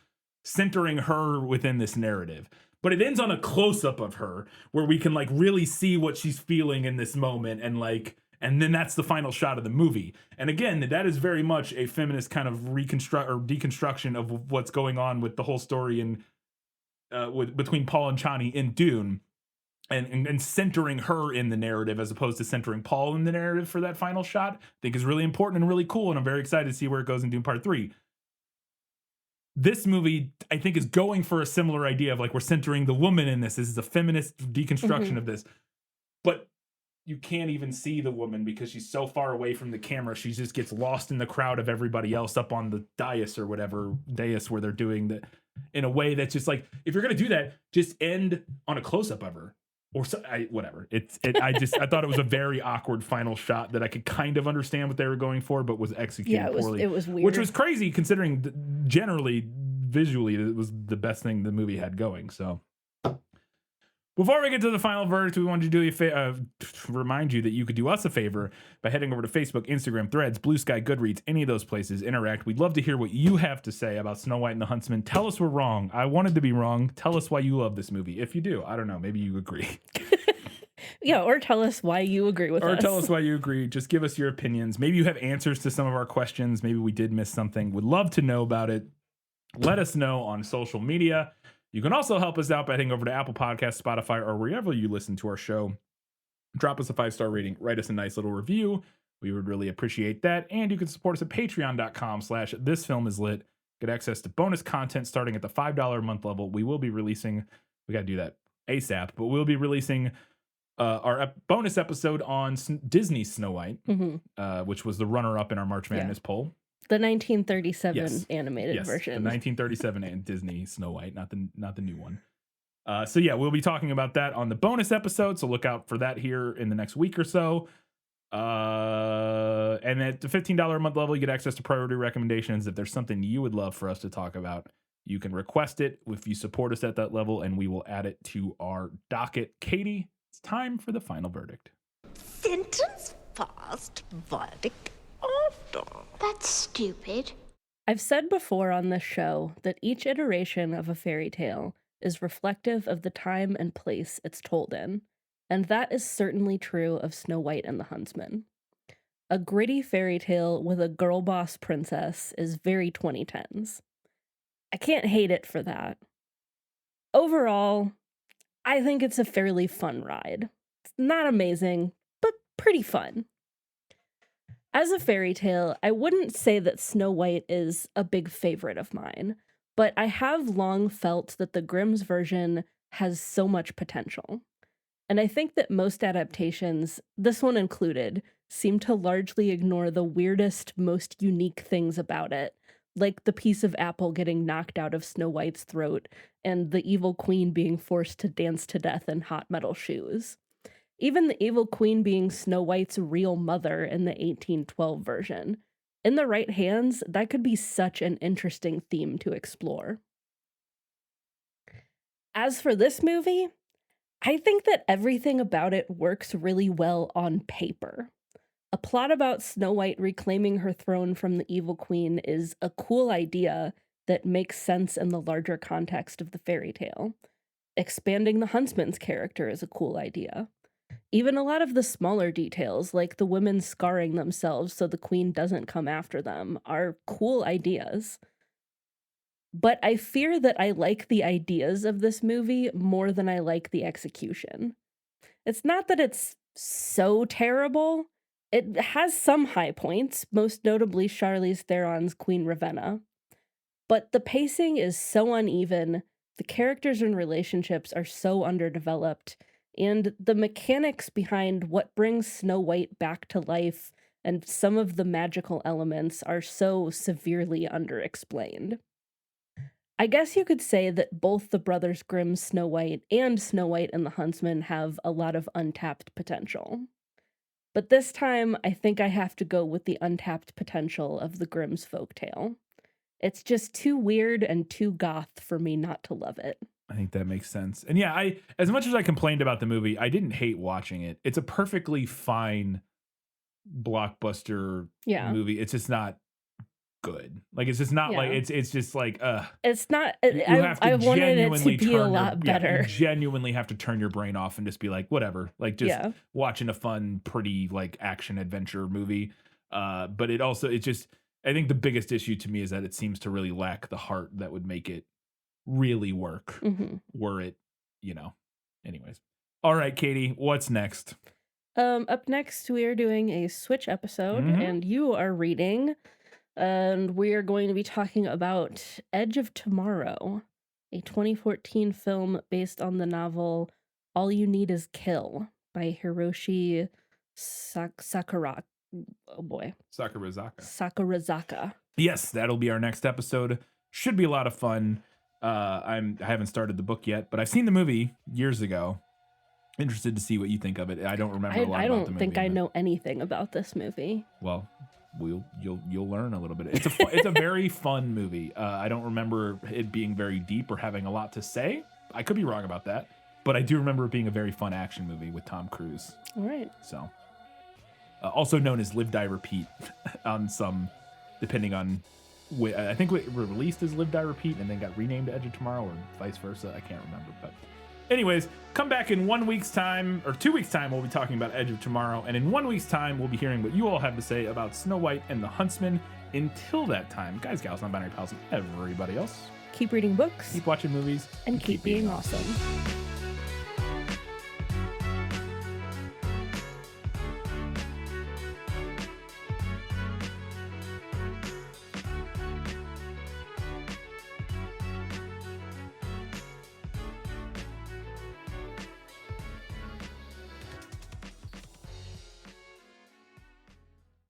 centering her within this narrative. But it ends on a close up of her where we can like really see what she's feeling in this moment and then that's the final shot of the movie. And again, that is very much a feminist kind of deconstruction of what's going on with the whole story and between Paul and Chani in Dune, and centering her in the narrative as opposed to centering Paul in the narrative for that final shot, I think is really important and really cool. And I'm very excited to see where it goes in Dune Part 3. This movie, I think, is going for a similar idea of like we're centering the woman in this. This is a feminist deconstruction of this. But you can't even see the woman because she's so far away from the camera. She just gets lost in the crowd of everybody else up on the dais or whatever dais where they're doing that in a way that's just like, if you're going to do that, just end on a close up of her or whatever. I thought it was a very awkward final shot that I could kind of understand what they were going for, but was executed poorly.
It was weird.
Which was crazy considering generally visually it was the best thing the movie had going. So before we get to the final verdict, we wanted to do remind you that you could do us a favor by heading over to Facebook, Instagram, Threads, Blue Sky, Goodreads, any of those places. Interact. We'd love to hear what you have to say about Snow White and the Huntsman. Tell us we're wrong. I wanted to be wrong. Tell us why you love this movie. If you do, I don't know. Maybe you agree.
Yeah, or tell us why you agree with us.
Or tell us why you agree. Just give us your opinions. Maybe you have answers to some of our questions. Maybe we did miss something. Would love to know about it. Let us know on social media. You can also help us out by heading over to Apple Podcasts, Spotify, or wherever you listen to our show. Drop us a 5-star rating. Write us a nice little review. We would really appreciate that. And you can support us at patreon.com/thisfilmislit. Get access to bonus content starting at the $5 a month level. We will be releasing, we got to do that ASAP, but we'll be releasing our bonus episode on Disney Snow White, which was the runner-up in our March Madness poll.
The 1937 animated version.
The 1937 and Disney Snow White, not the new one. So yeah, we'll be talking about that on the bonus episode. So look out for that here in the next week or so. And at the $15 a month level, you get access to priority recommendations. If there's something you would love for us to talk about, you can request it if you support us at that level, and we will add it to our docket. Katie, it's time for the final verdict.
Sentence first, verdict after.
That's stupid.
I've said before on this show that each iteration of a fairy tale is reflective of the time and place it's told in, and that is certainly true of Snow White and the Huntsman. A gritty fairy tale with a girl boss princess is very 2010s. I can't hate it for that. Overall, I think it's a fairly fun ride. It's not amazing, but pretty fun. As a fairy tale, I wouldn't say that Snow White is a big favorite of mine, but I have long felt that the Grimm's version has so much potential. And I think that most adaptations, this one included, seem to largely ignore the weirdest, most unique things about it, like the piece of apple getting knocked out of Snow White's throat and the evil queen being forced to dance to death in hot metal shoes. Even the evil queen being Snow White's real mother in the 1812 version. In the right hands, that could be such an interesting theme to explore. As for this movie, I think that everything about it works really well on paper. A plot about Snow White reclaiming her throne from the evil queen is a cool idea that makes sense in the larger context of the fairy tale. Expanding the huntsman's character is a cool idea. Even a lot of the smaller details, like the women scarring themselves so the queen doesn't come after them, are cool ideas. But I fear that I like the ideas of this movie more than I like the execution. It's not that it's so terrible. It has some high points, most notably Charlize Theron's Queen Ravenna. But the pacing is so uneven, the characters and relationships are so underdeveloped, and the mechanics behind what brings Snow White back to life and some of the magical elements are so severely underexplained. I guess you could say that both the Brothers Grimm's Snow White and Snow White and the Huntsman have a lot of untapped potential. But this time, I think I have to go with the untapped potential of the Grimm's folktale. It's just too weird and too goth for me not to love it.
I think that makes sense. And yeah, as much as I complained about the movie, I didn't hate watching it. It's a perfectly fine blockbuster movie. It's just not good. Like, it's just not like, it's just like,
it's not,
I
wanted it to be a lot better.
You genuinely have to turn your brain off and just be like, whatever, like just watching a fun, pretty like action adventure movie. But I think the biggest issue to me is that it seems to really lack the heart that would make it really work were it, anyways. All right, Katie, what's next?
Up next, we are doing a Switch episode and you are reading, and we are going to be talking about Edge of Tomorrow, a 2014 film based on the novel All You Need Is Kill by Hiroshi Sakurazaka. Oh boy. Sakurazaka.
Yes, that'll be our next episode. Should be a lot of fun. I haven't started the book yet, but I've seen the movie years ago. Interested to see what you think of it. I don't remember a lot about the movie.
I don't think I know anything about this movie.
Well, you'll learn a little bit. It's a very fun movie. I don't remember it being very deep or having a lot to say. I could be wrong about that, but I do remember it being a very fun action movie with Tom Cruise.
All right.
So, also known as Live Die Repeat on some, depending on. I think it released as Live Die Repeat and then got renamed to Edge of Tomorrow, or vice versa. I can't remember. But anyways, come back in 1 week's time, or 2 weeks' time, we'll be talking about Edge of Tomorrow. And in 1 week's time, we'll be hearing what you all have to say about Snow White and the Huntsman. Until that time, guys, gals, non-binary pals, and everybody else,
keep reading books,
keep watching movies,
and keep being awesome.